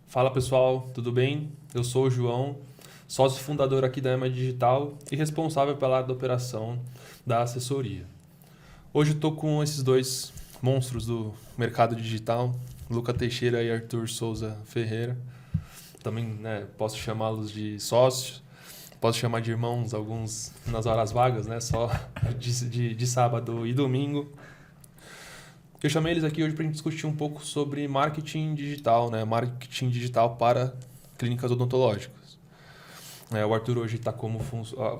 Fala pessoal, tudo bem? Eu sou o João, sócio fundador aqui da EMA Digital e responsável pela área da operação da assessoria. Hoje estou com esses dois monstros do mercado digital, Luca Teixeira e Arthur Souza Ferreira. Também posso chamá-los de sócios, posso chamar de irmãos alguns nas horas vagas, só de sábado e domingo. Eu chamei eles aqui hoje para a gente discutir um pouco sobre marketing digital, marketing digital para clínicas odontológicas. O Arthur hoje está como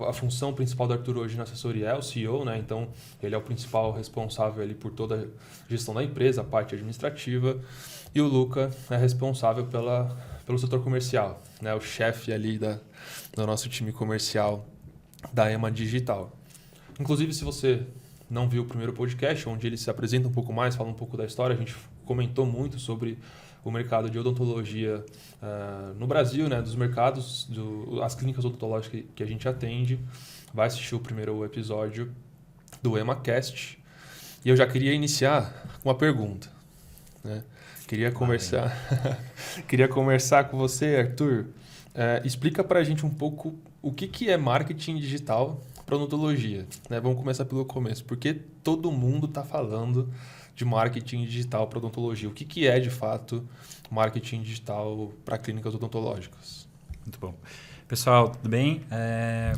a função principal do Arthur hoje na assessoria é o CEO, então ele é o principal responsável ali por toda a gestão da empresa, a parte administrativa, e o Luca é responsável pelo setor comercial, o chefe ali do nosso time comercial da EMA Digital. Inclusive, se você não viu o primeiro podcast, onde ele se apresenta um pouco mais, fala um pouco da história, a gente comentou muito sobre o mercado de odontologia no Brasil, dos mercados, as clínicas odontológicas que a gente atende. Vai assistir o primeiro episódio do EmaCast. E eu já queria iniciar com uma pergunta. Queria conversar com você, Arthur. Explica para a gente um pouco o que é marketing digital para odontologia. Vamos começar pelo começo. Porque todo mundo está falando de marketing digital para odontologia. O que é, de fato, marketing digital para clínicas odontológicas? Muito bom. Pessoal, tudo bem?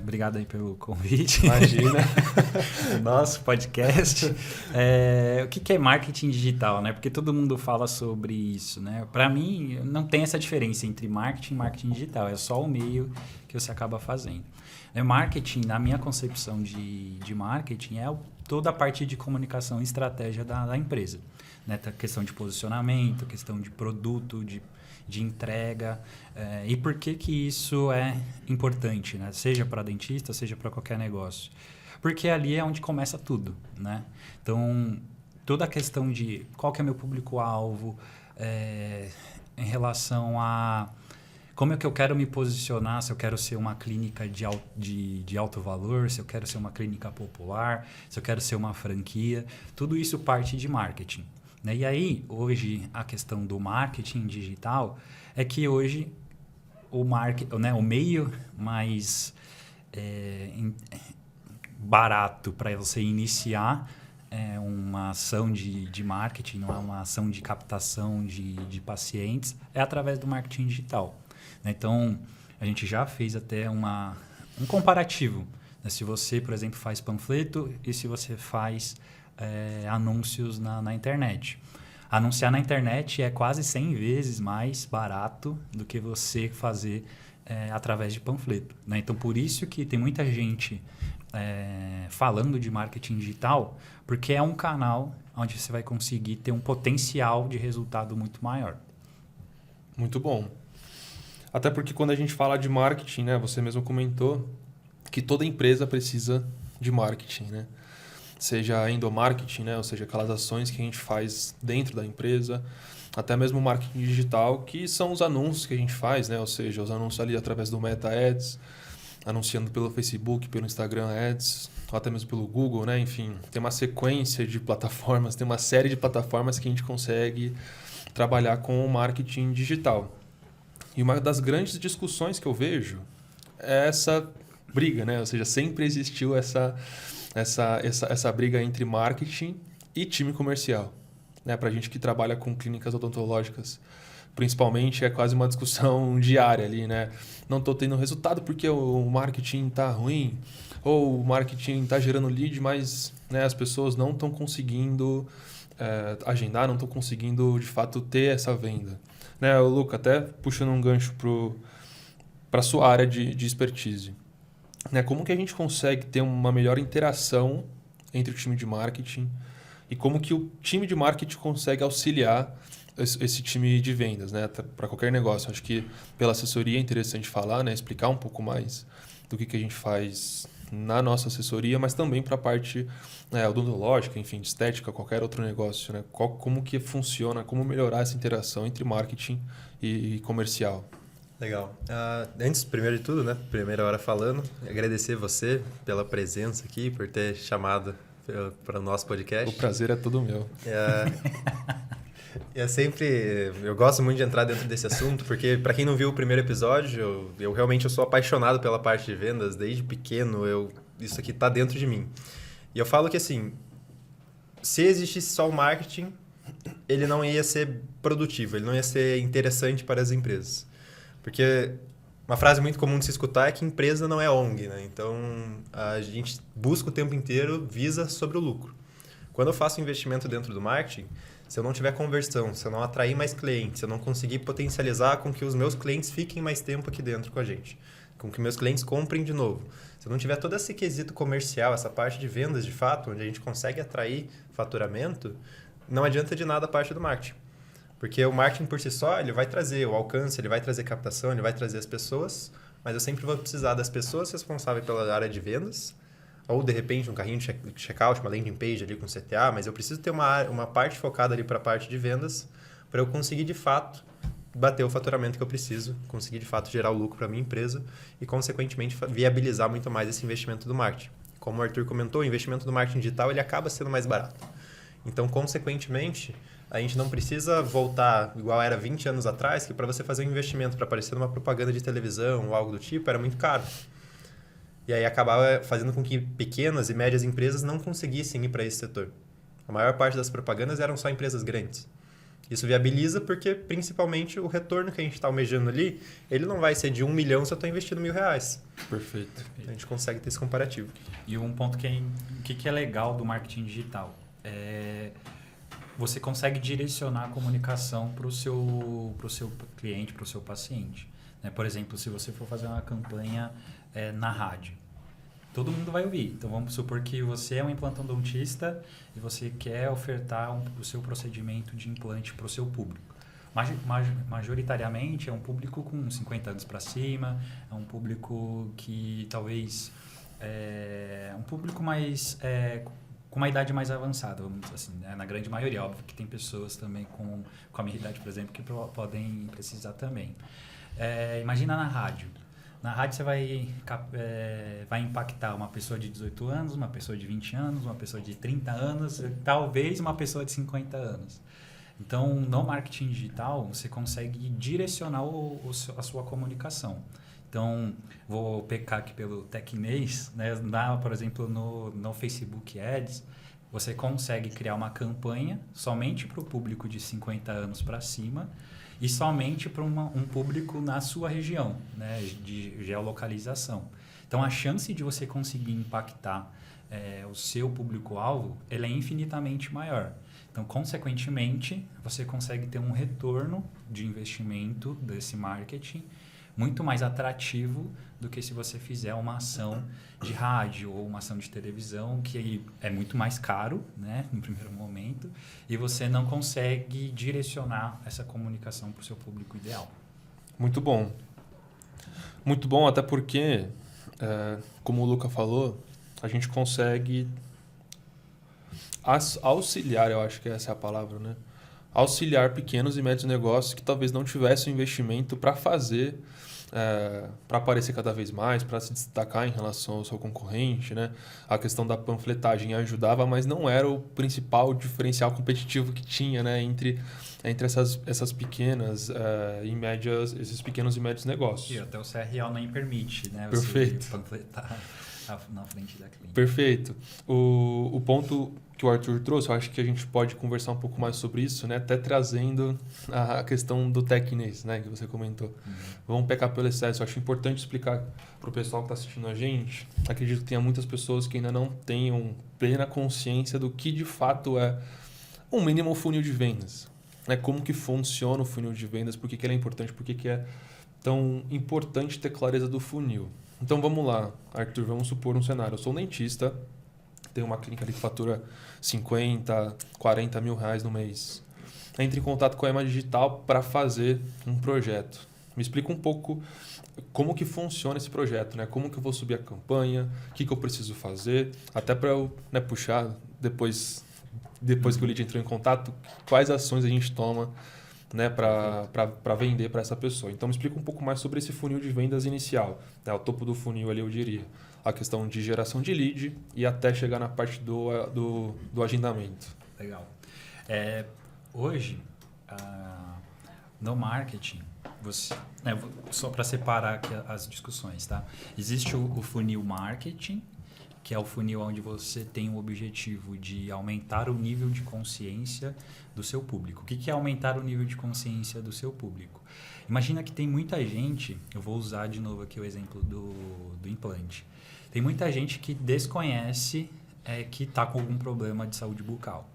Obrigado aí pelo convite. Imagina. O nosso podcast. O que é marketing digital, Porque todo mundo fala sobre isso, Para mim, não tem essa diferença entre marketing e marketing digital. É só o meio que você acaba fazendo. Marketing, na minha concepção de marketing, é toda a parte de comunicação e estratégia da empresa. Questão de posicionamento, questão de produto, de entrega. E por que isso é importante, Seja para dentista, seja para qualquer negócio. Porque ali é onde começa tudo, Então, toda a questão de qual que é meu público-alvo, em relação a como é que eu quero me posicionar, se eu quero ser uma clínica de alto valor, se eu quero ser uma clínica popular, se eu quero ser uma franquia, tudo isso parte de marketing. E aí, hoje, a questão do marketing digital é que hoje o meio mais barato para você iniciar uma ação de marketing, uma ação de captação de pacientes, é através do marketing digital. Então, a gente já fez até um comparativo. Se você, por exemplo, faz panfleto e se você faz anúncios na internet. Anunciar na internet é quase 100 vezes mais barato do que você fazer através de panfleto. Então, por isso que tem muita gente falando de marketing digital, porque é um canal onde você vai conseguir ter um potencial de resultado muito maior. Muito bom. Até porque quando a gente fala de marketing, você mesmo comentou que toda empresa precisa de marketing, Seja endomarketing, ou seja, aquelas ações que a gente faz dentro da empresa, até mesmo marketing digital, que são os anúncios que a gente faz, ou seja, os anúncios ali através do Meta Ads, anunciando pelo Facebook, pelo Instagram Ads, ou até mesmo pelo Google, Enfim, tem uma sequência de plataformas, tem uma série de plataformas que a gente consegue trabalhar com o marketing digital. E uma das grandes discussões que eu vejo é essa briga, Ou seja, sempre existiu essa briga entre marketing e time comercial. Para a gente que trabalha com clínicas odontológicas, principalmente, é quase uma discussão diária ali, Não estou tendo resultado porque o marketing está ruim, ou o marketing está gerando lead, mas as pessoas não estão conseguindo agendar, não estão conseguindo, de fato, ter essa venda. O Luca, até puxando um gancho para a sua área de expertise. Como que a gente consegue ter uma melhor interação entre o time de marketing e como que o time de marketing consegue auxiliar esse time de vendas, para qualquer negócio? Acho que pela assessoria é interessante falar, explicar um pouco mais do que a gente faz na nossa assessoria, mas também para a parte odontológica, enfim, de estética, qualquer outro negócio, como que funciona, como melhorar essa interação entre marketing e comercial. Legal. Antes, primeiro de tudo, primeira hora falando, agradecer você pela presença aqui, por ter chamado para o nosso podcast. O prazer é todo meu. É sempre... Eu gosto muito de entrar dentro desse assunto, porque para quem não viu o primeiro episódio, eu realmente sou apaixonado pela parte de vendas. Desde pequeno, isso aqui tá dentro de mim. E eu falo que, assim, se existisse só o marketing, ele não ia ser produtivo, ele não ia ser interessante para as empresas. Porque uma frase muito comum de se escutar é que empresa não é ONG, né? Então, a gente busca o tempo inteiro, visa sobre o lucro. Quando eu faço investimento dentro do marketing, se eu não tiver conversão, se eu não atrair mais clientes, se eu não conseguir potencializar com que os meus clientes fiquem mais tempo aqui dentro com a gente, com que meus clientes comprem de novo, se eu não tiver todo esse quesito comercial, essa parte de vendas de fato, onde a gente consegue atrair faturamento, não adianta de nada a parte do marketing. Porque o marketing por si só, ele vai trazer o alcance, ele vai trazer captação, ele vai trazer as pessoas, mas eu sempre vou precisar das pessoas responsáveis pela área de vendas, ou de repente um carrinho de checkout, uma landing page ali com CTA, mas eu preciso ter uma parte focada ali para a parte de vendas para eu conseguir de fato bater o faturamento que eu preciso, conseguir de fato gerar o lucro para a minha empresa e consequentemente viabilizar muito mais esse investimento do marketing. Como o Arthur comentou, o investimento do marketing digital ele acaba sendo mais barato. Então, consequentemente, a gente não precisa voltar igual era 20 anos atrás, que para você fazer um investimento para aparecer numa propaganda de televisão ou algo do tipo, era muito caro. E aí acabava fazendo com que pequenas e médias empresas não conseguissem ir para esse setor. A maior parte das propagandas eram só empresas grandes. Isso viabiliza porque, principalmente, o retorno que a gente está almejando ali, ele não vai ser de 1 milhão se eu estou investindo R$1.000. Perfeito. A gente consegue ter esse comparativo. E um ponto que é legal do marketing digital você consegue direcionar a comunicação para o seu cliente, para o seu paciente. Né? Por exemplo, se você for fazer uma campanha na rádio, todo mundo vai ouvir. Então, vamos supor que você é um implantodontista e você quer ofertar o seu procedimento de implante para o seu público. Majoritariamente, é um público com 50 anos para cima, é um público que talvez... É um público mais... com uma idade mais avançada, vamos dizer assim, né? Na grande maioria. Óbvio que tem pessoas também com a minha idade, por exemplo, que podem precisar também. Imagina na rádio. Na rádio você vai impactar uma pessoa de 18 anos, uma pessoa de 20 anos, uma pessoa de 30 anos, talvez uma pessoa de 50 anos. Então, no marketing digital, você consegue direcionar a sua comunicação. Então, vou pecar aqui pelo tecnês, né? Por exemplo, no Facebook Ads, você consegue criar uma campanha somente para o público de 50 anos para cima e somente para um público na sua região, né? De geolocalização. Então, a chance de você conseguir impactar o seu público-alvo ela é infinitamente maior. Então, consequentemente, você consegue ter um retorno de investimento desse marketing muito mais atrativo do que se você fizer uma ação de rádio ou uma ação de televisão, que é muito mais caro, né, no primeiro momento, e você não consegue direcionar essa comunicação para o seu público ideal. Muito bom. Muito bom, até porque, como o Luca falou, a gente consegue auxiliar, eu acho que essa é a palavra, né? Auxiliar pequenos e médios negócios que talvez não tivessem investimento para fazer, para aparecer cada vez mais, para se destacar em relação ao seu concorrente, né? A questão da panfletagem ajudava, mas não era o principal diferencial competitivo que tinha, né? Entre essas pequenas e médias, esses pequenos e médios negócios. E até o CRO nem permite, né? Perfeito. Você panfletar na frente da cliente. Perfeito. O ponto que o Arthur trouxe, eu acho que a gente pode conversar um pouco mais sobre isso, né? Até trazendo a questão do tecnês, né? Que você comentou. Uhum. Vamos pecar pelo excesso. Eu acho importante explicar para o pessoal que está assistindo a gente. Acredito que tenha muitas pessoas que ainda não tenham plena consciência do que de fato é um mínimo funil de vendas. Né? Como que funciona o funil de vendas, por que ele é importante, por que é tão importante ter clareza do funil. Então vamos lá, Arthur, vamos supor um cenário. Eu sou um dentista, tenho uma clínica ali que fatura 50, 40 mil reais no mês. Entre em contato com a EMA Digital para fazer um projeto. Me explica um pouco como que funciona esse projeto, né? Como que eu vou subir a campanha, o que eu preciso fazer, até para eu puxar depois que o lead entrou em contato, quais ações a gente toma, né, para vender para essa pessoa. Então, me explica um pouco mais sobre esse funil de vendas inicial. Né? O topo do funil ali, eu diria. A questão de geração de lead e até chegar na parte do agendamento. Legal. Hoje, no marketing, só para separar aqui as discussões, tá? Existe o funil marketing, que é o funil onde você tem o objetivo de aumentar o nível de consciência do seu público. O que é aumentar o nível de consciência do seu público? Imagina que tem muita gente, eu vou usar de novo aqui o exemplo do implante. Tem muita gente que desconhece que está com algum problema de saúde bucal.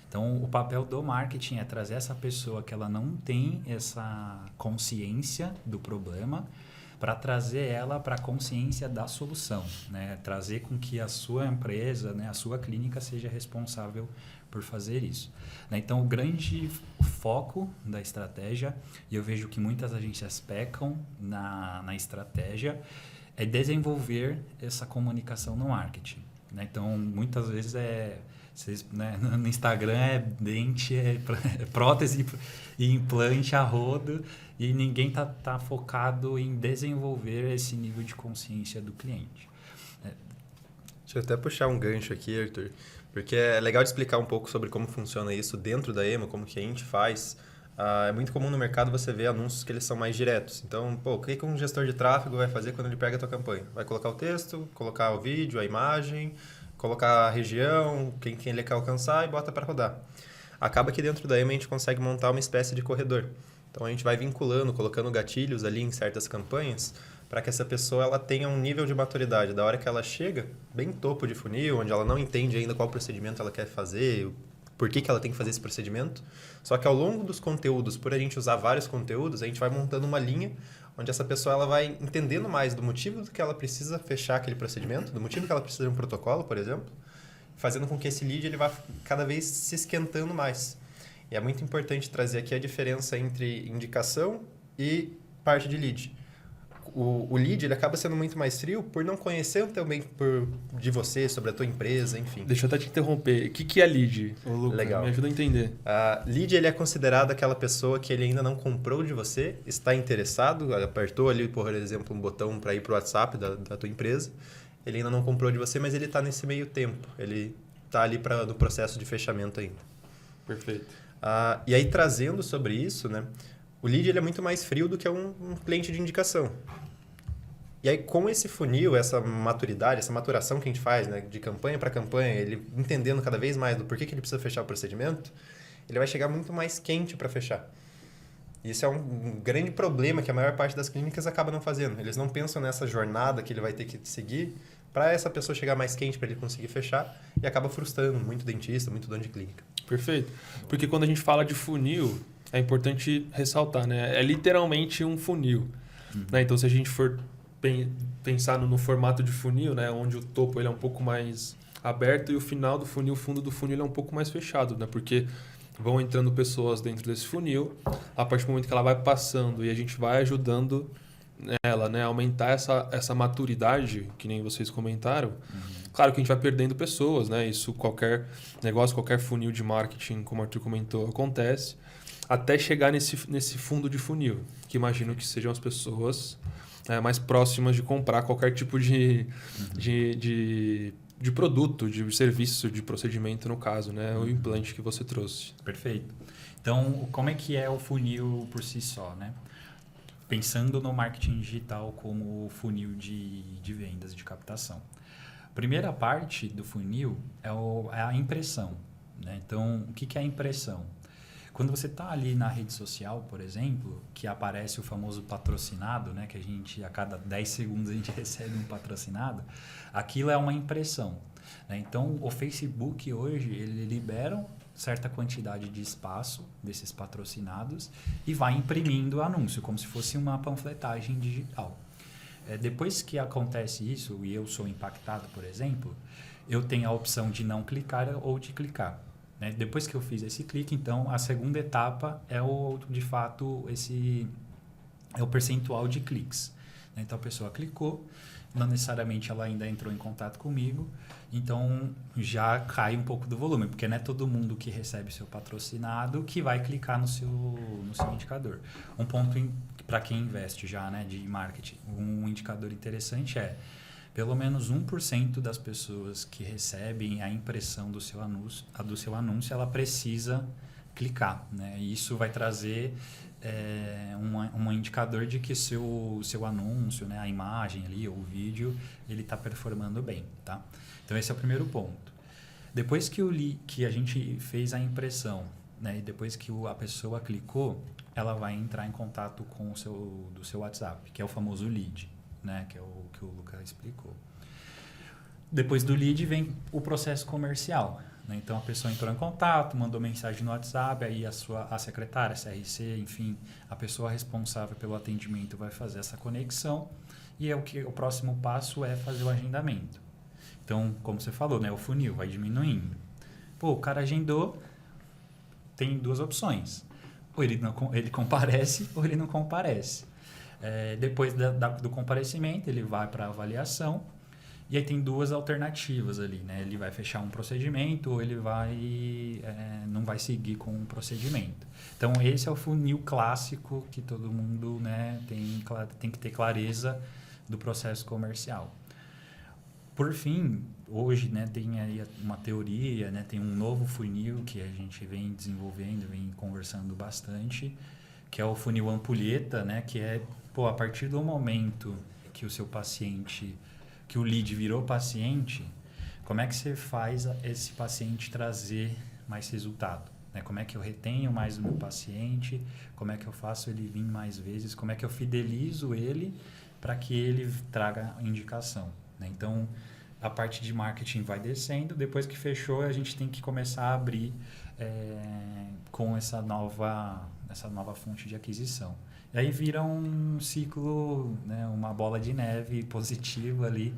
Então, o papel do marketing é trazer essa pessoa que ela não tem essa consciência do problema para trazer ela para a consciência da solução, né? Trazer com que a sua empresa, né, a sua clínica seja responsável por fazer isso. Então, o grande foco da estratégia, e eu vejo que muitas agências pecam na estratégia, é desenvolver essa comunicação no marketing. Né? Então, muitas vezes no Instagram é dente, é prótese e implante a rodo, e ninguém tá focado em desenvolver esse nível de consciência do cliente. Deixa eu até puxar um gancho aqui, Arthur, porque é legal de explicar um pouco sobre como funciona isso dentro da Emo, como que a gente faz. É muito comum no mercado você ver anúncios que eles são mais diretos. Então, o que um gestor de tráfego vai fazer quando ele pega a tua campanha? Vai colocar o texto, colocar o vídeo, a imagem, colocar a região, quem ele quer alcançar e bota para rodar. Acaba que dentro da Emo a gente consegue montar uma espécie de corredor. Então, a gente vai vinculando, colocando gatilhos ali em certas campanhas para que essa pessoa ela tenha um nível de maturidade. Da hora que ela chega, bem topo de funil, onde ela não entende ainda qual procedimento ela quer fazer, por que ela tem que fazer esse procedimento. Só que ao longo dos conteúdos, por a gente usar vários conteúdos, a gente vai montando uma linha onde essa pessoa ela vai entendendo mais do motivo do que ela precisa fechar aquele procedimento, do motivo que ela precisa de um protocolo, por exemplo, fazendo com que esse lead ele vá cada vez se esquentando mais. E é muito importante trazer aqui a diferença entre indicação e parte de lead. O lead ele acaba sendo muito mais frio por não conhecer também de você, sobre a tua empresa, enfim. Deixa eu até te interromper. O que é lead, Lucas? Legal. Me ajuda a entender. Lead ele é considerado aquela pessoa que ele ainda não comprou de você, está interessado, apertou ali, por exemplo, um botão para ir para o WhatsApp da tua empresa. Ele ainda não comprou de você, mas ele está nesse meio tempo. Ele está ali no processo de fechamento ainda. Perfeito. E aí, trazendo sobre isso, né, o lead ele é muito mais frio do que um cliente de indicação. E aí, com esse funil, essa maturidade, essa maturação que a gente faz, né, de campanha para campanha, ele entendendo cada vez mais do porquê que ele precisa fechar o procedimento, ele vai chegar muito mais quente para fechar. Isso é um grande problema que a maior parte das clínicas acaba não fazendo. Eles não pensam nessa jornada que ele vai ter que seguir para essa pessoa chegar mais quente para ele conseguir fechar e acaba frustrando muito dentista, muito dono de clínica. Perfeito. Porque quando a gente fala de funil, é importante ressaltar, né? É literalmente um funil. Né? Então, se a gente for pensar no formato de funil, né? Onde o topo ele é um pouco mais aberto e o final do funil, o fundo do funil ele é um pouco mais fechado, né? Porque vão entrando pessoas dentro desse funil, a partir do momento que ela vai passando e a gente vai ajudando ela, né? A aumentar essa maturidade, que nem vocês comentaram. Claro que a gente vai perdendo pessoas, né? Isso qualquer negócio, qualquer funil de marketing, como o Arthur comentou, acontece, até chegar nesse fundo de funil, que imagino que sejam as pessoas mais próximas de comprar qualquer tipo de produto, de serviço, de procedimento, no caso, né? O implante que você trouxe. Perfeito. Então, como é que é o funil por si só, né? Pensando no marketing digital como funil de vendas, de captação. A primeira parte do funil é a impressão, né? Então, o que é a impressão? Quando você está ali na rede social, por exemplo, que aparece o famoso patrocinado, né? Que a cada 10 segundos a gente recebe um patrocinado, aquilo é uma impressão. Né? Então, o Facebook hoje, ele libera certa quantidade de espaço desses patrocinados e vai imprimindo o anúncio, como se fosse uma panfletagem digital. Depois que acontece isso, e eu sou impactado, por exemplo, eu tenho a opção de não clicar ou de clicar. Né? Depois que eu fiz esse clique, então, a segunda etapa é o percentual de cliques. Né? Então, a pessoa clicou, não necessariamente ela ainda entrou em contato comigo, então já cai um pouco do volume, porque não é todo mundo que recebe seu patrocinado que vai clicar no seu indicador. Um ponto para quem investe já, né, de marketing, um indicador interessante é pelo menos 1% das pessoas que recebem a impressão do seu anúncio, ela precisa clicar, né? E isso vai trazer um indicador de que seu anúncio, né, a imagem ali, ou o vídeo, ele está performando bem, tá? Então, esse é o primeiro ponto. Depois que a gente fez a impressão, né, e depois que a pessoa clicou, ela vai entrar em contato com do seu WhatsApp, que é o famoso lead, né, que é o que o Lucas explicou. Depois do lead vem o processo comercial. Então, a pessoa entrou em contato, mandou mensagem no WhatsApp, aí a secretária, a CRC, enfim, a pessoa responsável pelo atendimento vai fazer essa conexão e o próximo passo é fazer o agendamento. Então, como você falou, né, o funil vai diminuindo. Pô, o cara agendou, tem duas opções. Ou ele comparece ou ele não comparece. Depois do comparecimento, ele vai para a avaliação. E aí tem duas alternativas ali, né? Ele vai fechar um procedimento ou ele não vai seguir com o procedimento. Então, esse é o funil clássico que todo mundo, né, tem que ter clareza do processo comercial. Por fim, hoje, né, tem aí uma teoria, né, tem um novo funil que a gente vem desenvolvendo, vem conversando bastante, que é o funil ampulheta, né, que é, a partir do momento que o seu paciente... que o lead virou paciente, como é que você faz esse paciente trazer mais resultado? Né? Como é que eu retenho mais o meu paciente? Como é que eu faço ele vir mais vezes? Como é que eu fidelizo ele para que ele traga indicação? Né? Então, a parte de marketing vai descendo. Depois que fechou, a gente tem que começar a abrir com essa nova fonte de aquisição. E aí vira um ciclo, né, uma bola de neve positiva ali,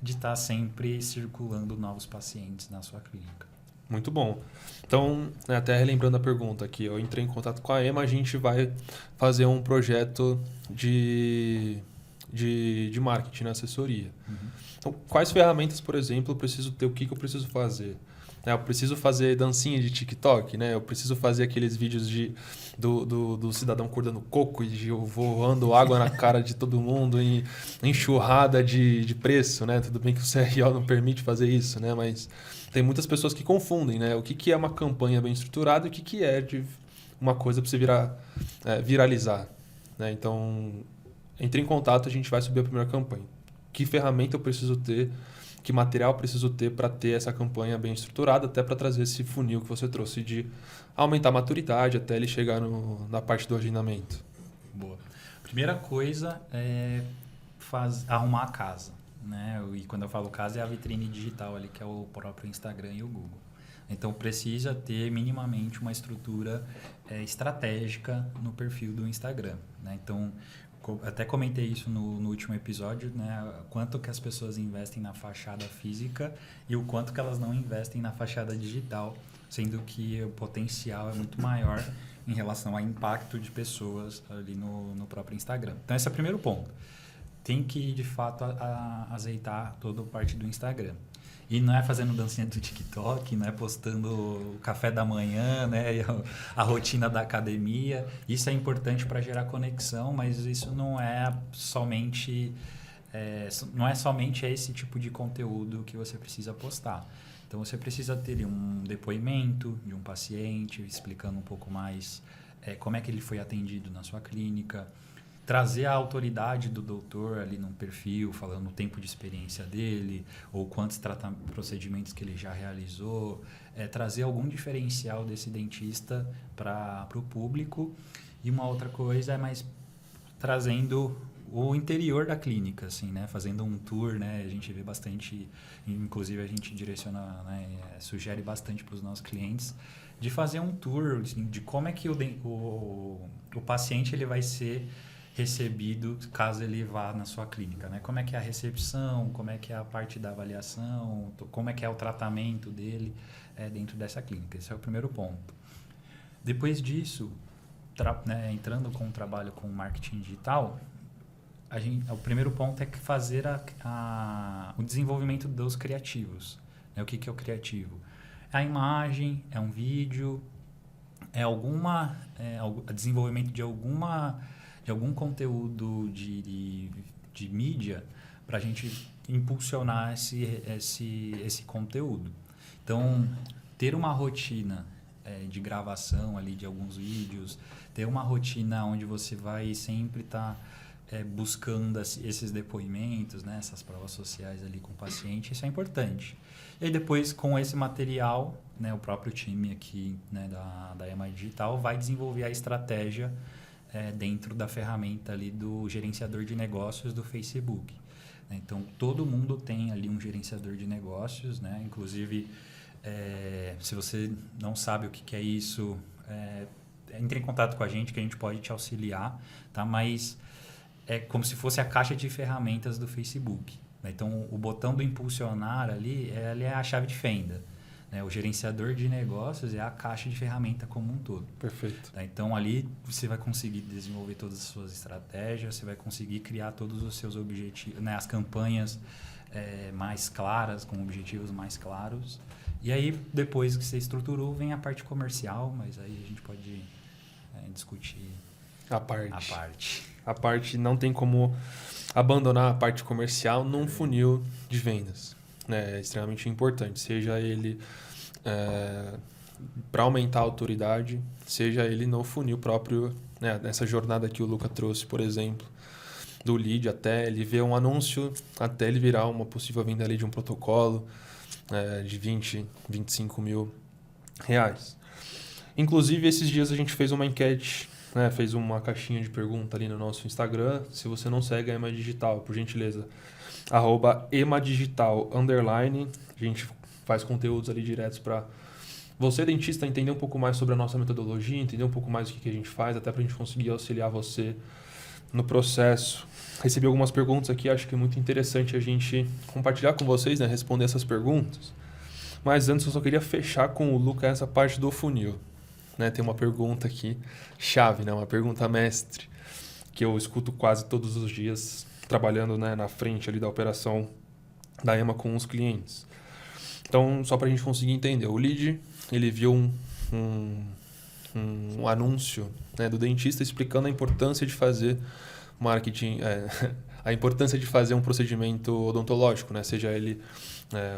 de estar sempre circulando novos pacientes na sua clínica. Muito bom. Então, até relembrando a pergunta aqui, eu entrei em contato com a EMA, a gente vai fazer um projeto de marketing, na assessoria. Uhum. Então, quais ferramentas, por exemplo, eu preciso ter, o que eu preciso fazer? Eu preciso fazer dancinha de TikTok, né? Eu preciso fazer aqueles vídeos do cidadão cortando coco e eu voando água na cara de todo mundo em enxurrada de preço, né? Tudo bem que o CRO não permite fazer isso, né? Mas tem muitas pessoas que confundem, né? O que é uma campanha bem estruturada e o que é de uma coisa para você viralizar, né? Então, entre em contato, a gente vai subir a primeira campanha. Que ferramenta eu preciso ter? Que material preciso ter para ter essa campanha bem estruturada, até para trazer esse funil que você trouxe de aumentar a maturidade até ele chegar na parte do agendamento. Boa. Primeira coisa é arrumar a casa, né? E quando eu falo casa é a vitrine digital ali, que é o próprio Instagram e o Google. Então precisa ter minimamente uma estrutura estratégica no perfil do Instagram, né? Então, até comentei isso no último episódio, né? Quanto que as pessoas investem na fachada física e o quanto que elas não investem na fachada digital, sendo que o potencial é muito maior em relação ao impacto de pessoas ali no próprio Instagram. Então, esse é o primeiro ponto. Tem que, de fato, azeitar toda a parte do Instagram. E não é fazendo dancinha do TikTok, não é postando o café da manhã, né, e a rotina da academia. Isso é importante para gerar conexão, mas isso não é somente esse tipo de conteúdo que você precisa postar. Então, você precisa ter um depoimento de um paciente, explicando um pouco mais como é que ele foi atendido na sua clínica, trazer a autoridade do doutor ali num perfil, falando o tempo de experiência dele, ou quantos procedimentos que ele já realizou, trazer algum diferencial desse dentista para o público. E uma outra coisa é mais trazendo o interior da clínica, assim, né? Fazendo um tour, né? A gente vê bastante, inclusive a gente direciona, né? Sugere bastante para os nossos clientes de fazer um tour assim, de como é que o paciente ele vai ser recebido caso ele vá na sua clínica, né? Como é que é a recepção, como é que é a parte da avaliação, como é que é o tratamento dele dentro dessa clínica. Esse é o primeiro ponto. Depois disso, entrando com o trabalho com marketing digital, o primeiro ponto é fazer o desenvolvimento dos criativos. Né? O que é o criativo? É a imagem, é um vídeo, é desenvolvimento de algum conteúdo de mídia para a gente impulsionar esse conteúdo. Então, ter uma rotina de gravação ali de alguns vídeos, ter uma rotina onde você vai sempre estar buscando esses depoimentos, né, essas provas sociais ali com o paciente, isso é importante. E aí depois, com esse material, né, o próprio time aqui, né, da EMA Digital vai desenvolver a estratégia dentro da ferramenta ali do gerenciador de negócios do Facebook. Então, todo mundo tem ali um gerenciador de negócios, né? Inclusive, se você não sabe o que é isso, entre em contato com a gente que a gente pode te auxiliar, tá? Mas é como se fosse a caixa de ferramentas do Facebook, né? Então, o botão do impulsionar ali é a chave de fenda, né? O gerenciador de negócios é a caixa de ferramenta como um todo. Perfeito. Tá? Então, ali você vai conseguir desenvolver todas as suas estratégias, você vai conseguir criar todos os seus objetivos, né? As campanhas mais claras, com objetivos mais claros. E aí, depois que você estruturou, vem a parte comercial, mas aí a gente pode discutir A parte. a parte. A parte não tem como abandonar a parte comercial num funil de vendas. Né? É extremamente importante, seja ele para aumentar a autoridade, seja ele no funil próprio, né? Nessa jornada que o Luca trouxe, por exemplo, do lead até ele ver um anúncio, até ele virar uma possível venda ali de um protocolo de 20, 25 mil reais. Inclusive, esses dias a gente fez uma enquete, né? Fez uma caixinha de pergunta ali no nosso Instagram. Se você não segue a EMA Digital, por gentileza, @emadigital_. A gente faz conteúdos ali diretos para você, dentista, entender um pouco mais sobre a nossa metodologia, entender um pouco mais o que a gente faz, até para a gente conseguir auxiliar você no processo. Recebi algumas perguntas aqui, acho que é muito interessante a gente compartilhar com vocês, né? Responder essas perguntas. Mas antes eu só queria fechar com o Luca essa parte do funil. Né? Tem uma pergunta aqui, chave, né? Uma pergunta mestre, que eu escuto quase todos os dias, trabalhando, né, na frente ali da operação da EMA com os clientes. Então, só para a gente conseguir entender, o lead, ele viu um anúncio, né, do dentista explicando a importância de fazer marketing, a importância de fazer um procedimento odontológico, né? Seja ele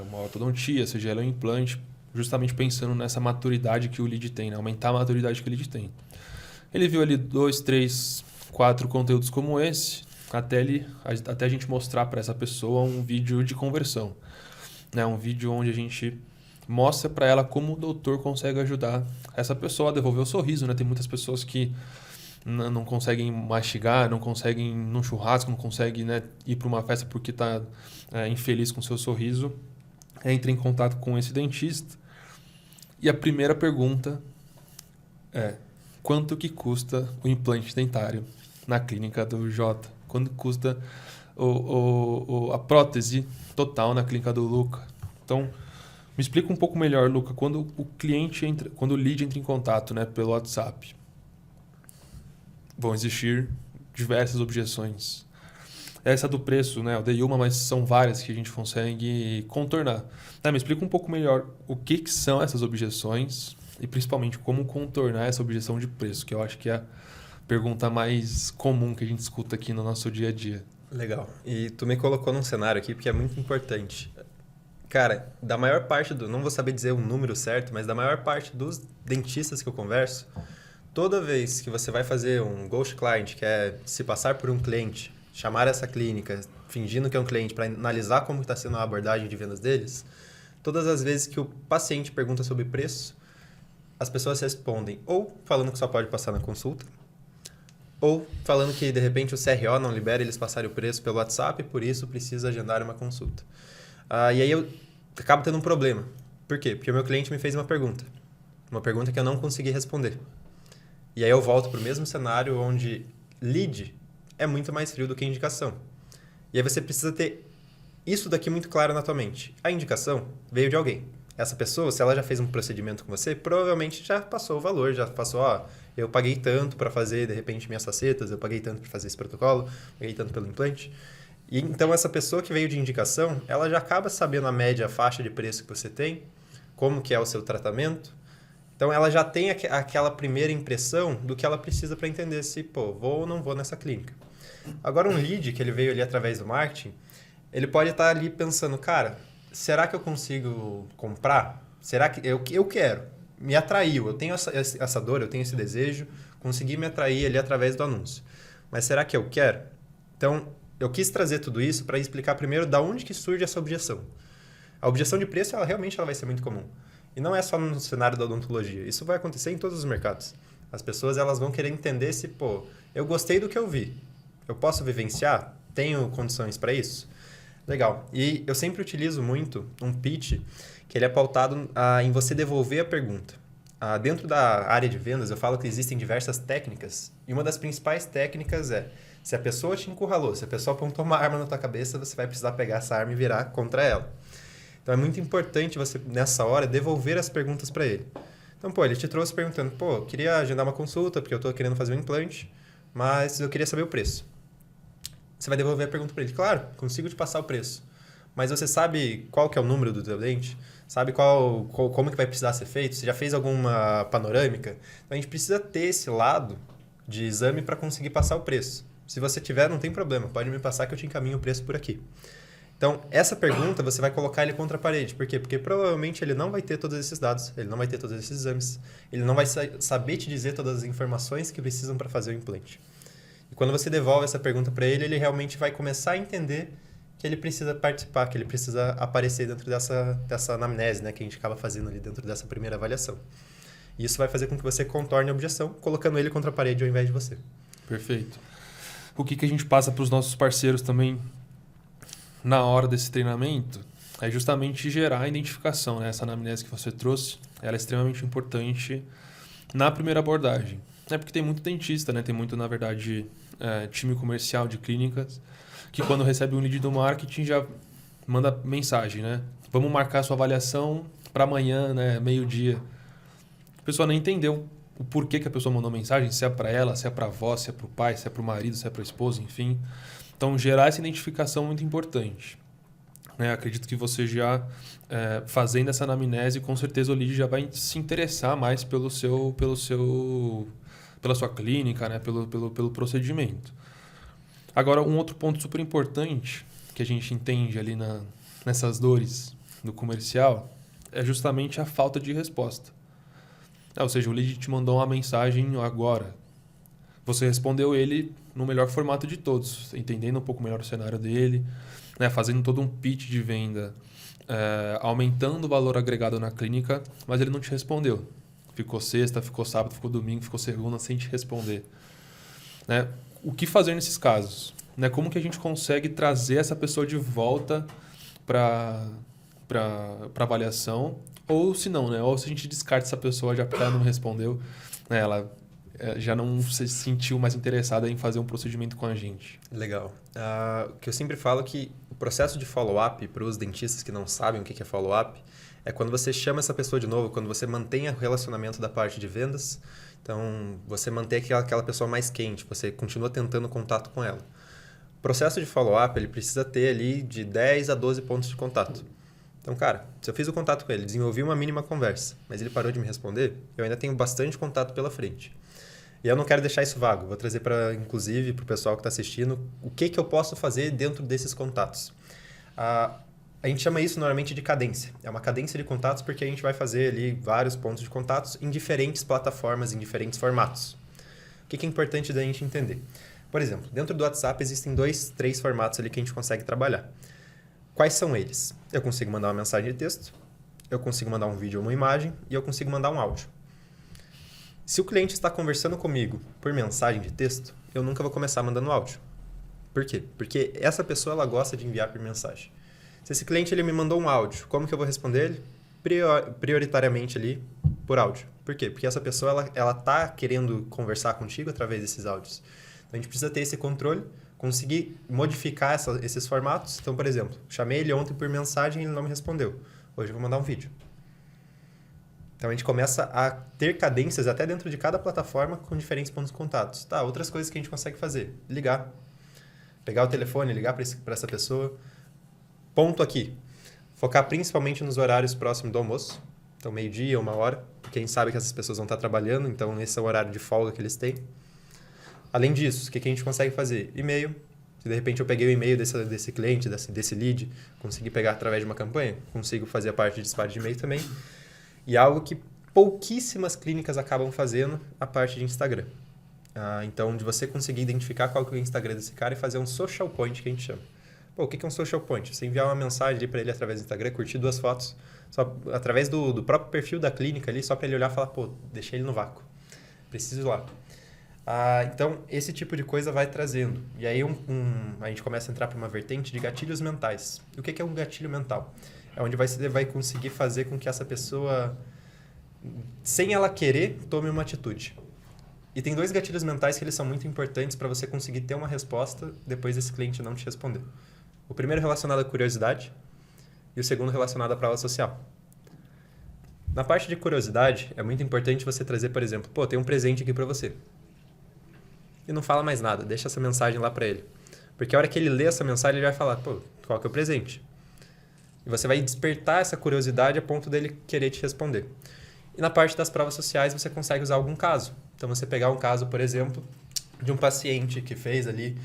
uma ortodontia, seja ele um implante, justamente pensando nessa maturidade que o lead tem, né? Aumentar a maturidade que o lead tem. Ele viu ali 2, 3, 4 conteúdos como esse, até a gente mostrar para essa pessoa um vídeo de conversão, né? Um vídeo onde a gente mostra para ela como o doutor consegue ajudar essa pessoa a devolver o sorriso, né? Tem muitas pessoas que não conseguem mastigar, não conseguem ir num churrasco, não conseguem, né, ir para uma festa porque está infeliz com o seu sorriso. Entra em contato com esse dentista e a primeira pergunta é: quanto que custa o implante dentário na clínica do Jota? Quanto custa a prótese total na clínica do Luca? Então, me explica um pouco melhor, Luca, quando o lead entra em contato, né, pelo WhatsApp, vão existir diversas objeções. Essa do preço, né, eu dei uma, mas são várias que a gente consegue contornar. Me explica um pouco melhor o que são essas objeções e principalmente como contornar essa objeção de preço, que eu acho que é a pergunta mais comum que a gente escuta aqui no nosso dia a dia. Legal. E tu me colocou num cenário aqui porque é muito importante. Cara, da maior parte não vou saber dizer o número certo, mas da maior parte dos dentistas que eu converso, toda vez que você vai fazer um ghost client, que é se passar por um cliente, chamar essa clínica, fingindo que é um cliente para analisar como está sendo a abordagem de vendas deles, todas as vezes que o paciente pergunta sobre preço, as pessoas respondem ou falando que só pode passar na consulta, ou falando que, de repente, o CRO não libera eles passarem o preço pelo WhatsApp, por isso precisa agendar uma consulta. E aí eu acabo tendo um problema. Por quê? Porque o meu cliente me fez uma pergunta que eu não consegui responder. E aí eu volto para o mesmo cenário onde lead é muito mais frio do que indicação. E aí você precisa ter isso daqui muito claro na tua mente. A indicação veio de alguém. Essa pessoa, se ela já fez um procedimento com você, provavelmente já passou o valor, já passou, eu paguei tanto para fazer, de repente, minhas facetas, eu paguei tanto para fazer esse protocolo, paguei tanto pelo implante. E então essa pessoa que veio de indicação, ela já acaba sabendo a média, a faixa de preço que você tem, como que é o seu tratamento. Então ela já tem aquela primeira impressão do que ela precisa para entender se, vou ou não vou nessa clínica. Agora um lead, que ele veio ali através do marketing, ele pode estar ali pensando, cara, será que eu consigo comprar? Será que eu quero? me atraiu. Eu tenho essa dor, eu tenho esse desejo, consegui me atrair ali através do anúncio. Mas será que eu quero? Então, eu quis trazer tudo isso para explicar primeiro da onde que surge essa objeção. A objeção de preço, realmente vai ser muito comum. E não é só no cenário da odontologia. Isso vai acontecer em todos os mercados. As pessoas elas vão querer entender se, eu gostei do que eu vi. Eu posso vivenciar? Tenho condições para isso? Legal. E eu sempre utilizo muito um pitch que ele é pautado em você devolver a pergunta. Dentro da área de vendas, eu falo que existem diversas técnicas. E uma das principais técnicas é, se a pessoa te encurralou, se a pessoa apontou uma arma na tua cabeça, você vai precisar pegar essa arma e virar contra ela. Então, é muito importante você, nessa hora, devolver as perguntas para ele. Então, ele te trouxe perguntando, eu queria agendar uma consulta, porque eu estou querendo fazer um implante, mas eu queria saber o preço. Você vai devolver a pergunta para ele. Claro, consigo te passar o preço. Mas você sabe qual que é o número do teu dente? Sabe como que vai precisar ser feito? Você já fez alguma panorâmica? Então, a gente precisa ter esse lado de exame para conseguir passar o preço. Se você tiver, não tem problema. Pode me passar que eu te encaminho o preço por aqui. Então, essa pergunta você vai colocar ele contra a parede. Por quê? Porque provavelmente ele não vai ter todos esses dados, ele não vai ter todos esses exames, ele não vai saber te dizer todas as informações que precisam para fazer o implante. E quando você devolve essa pergunta para ele, ele realmente vai começar a entender que ele precisa participar, que ele precisa aparecer dentro dessa anamnese, né, que a gente acaba fazendo ali dentro dessa primeira avaliação. E isso vai fazer com que você contorne a objeção, colocando ele contra a parede ao invés de você. Perfeito. O que a gente passa para os nossos parceiros também na hora desse treinamento é justamente gerar a identificação, né? Essa anamnese que você trouxe, ela é extremamente importante na primeira abordagem. Porque tem muito dentista, né? Tem muito, na verdade, time comercial de clínicas que quando recebe um lead do marketing já manda mensagem, né? Vamos marcar a sua avaliação para amanhã, né? Meio-dia. A pessoa nem entendeu o porquê que a pessoa mandou mensagem, se é para ela, se é para a avó, se é para o pai, se é para o marido, se é para a esposa, enfim. Então, gerar essa identificação é muito importante. Acredito que você já fazendo essa anamnese, com certeza o lead já vai se interessar mais pela sua clínica, né? pelo procedimento. Agora, um outro ponto super importante que a gente entende ali nessas dores do comercial é justamente a falta de resposta. Ou seja, o lead te mandou uma mensagem agora. Você respondeu ele no melhor formato de todos, entendendo um pouco melhor o cenário dele, né, fazendo todo um pitch de venda, aumentando o valor agregado na clínica, mas ele não te respondeu. Ficou sexta, ficou sábado, ficou domingo, ficou segunda sem te responder. Né? O que fazer nesses casos? Né? Como que a gente consegue trazer essa pessoa de volta para avaliação? Ou se não, né? Ou se a gente descarta essa pessoa já porque ela não respondeu, né? Ela já não se sentiu mais interessada em fazer um procedimento com a gente. Legal. O que eu sempre falo é que o processo de follow-up, para os dentistas que não sabem o que é follow-up, é quando você chama essa pessoa de novo, quando você mantém o relacionamento da parte de vendas. Então, você mantém aquela pessoa mais quente, você continua tentando contato com ela. O processo de follow-up, ele precisa ter ali de 10 a 12 pontos de contato. Então, cara, se eu fiz o contato com ele, desenvolvi uma mínima conversa, mas ele parou de me responder, eu ainda tenho bastante contato pela frente. E eu não quero deixar isso vago. Vou trazer, inclusive, para o pessoal que está assistindo, o que eu posso fazer dentro desses contatos. A gente chama isso normalmente de cadência. É uma cadência de contatos porque a gente vai fazer ali vários pontos de contatos em diferentes plataformas, em diferentes formatos. O que é importante da gente entender? Por exemplo, dentro do WhatsApp existem 2, 3 formatos ali que a gente consegue trabalhar. Quais são eles? Eu consigo mandar uma mensagem de texto, eu consigo mandar um vídeo ou uma imagem e eu consigo mandar um áudio. Se o cliente está conversando comigo por mensagem de texto, eu nunca vou começar mandando áudio. Por quê? Porque essa pessoa ela gosta de enviar por mensagem. Se esse cliente ele me mandou um áudio, como que eu vou responder ele? Prioritariamente ali por áudio. Por quê? Porque essa pessoa ela está querendo conversar contigo através desses áudios. Então a gente precisa ter esse controle, conseguir modificar esses formatos. Então, por exemplo, chamei ele ontem por mensagem e ele não me respondeu. Hoje eu vou mandar um vídeo. Então, a gente começa a ter cadências até dentro de cada plataforma com diferentes pontos de contatos. Tá, outras coisas que a gente consegue fazer. Ligar. Pegar o telefone, ligar para essa pessoa. Ponto aqui. Focar principalmente nos horários próximos do almoço. Então, meio-dia, 1h. Porque a gente sabe que essas pessoas vão estar trabalhando. Então, esse é o horário de folga que eles têm. Além disso, o que a gente consegue fazer? E-mail. Se de repente eu peguei o e-mail desse cliente, desse lead, consegui pegar através de uma campanha, consigo fazer a parte de disparo de e-mail também. E algo que pouquíssimas clínicas acabam fazendo a parte de Instagram. Então, de você conseguir identificar qual que é o Instagram desse cara e fazer um social point, que a gente chama. Pô, o que é um social point? Você enviar uma mensagem para ele através do Instagram, curtir 2 fotos, só através do próprio perfil da clínica ali, só para ele olhar e falar, pô, deixei ele no vácuo. Preciso ir lá. Então, esse tipo de coisa vai trazendo. E aí a gente começa a entrar para uma vertente de gatilhos mentais. E o que é um gatilho mental? É onde você vai conseguir fazer com que essa pessoa, sem ela querer, tome uma atitude. E tem 2 gatilhos mentais que eles são muito importantes para você conseguir ter uma resposta depois desse cliente não te responder. O primeiro relacionado à curiosidade e o segundo relacionado à prova social. Na parte de curiosidade, é muito importante você trazer, por exemplo, pô, tem um presente aqui para você. E não fala mais nada, deixa essa mensagem lá para ele. Porque a hora que ele lê essa mensagem, ele vai falar, pô, qual que é o presente? E você vai despertar essa curiosidade a ponto dele querer te responder. E na parte das provas sociais, você consegue usar algum caso. Então, você pegar um caso, por exemplo, de um paciente que fez ali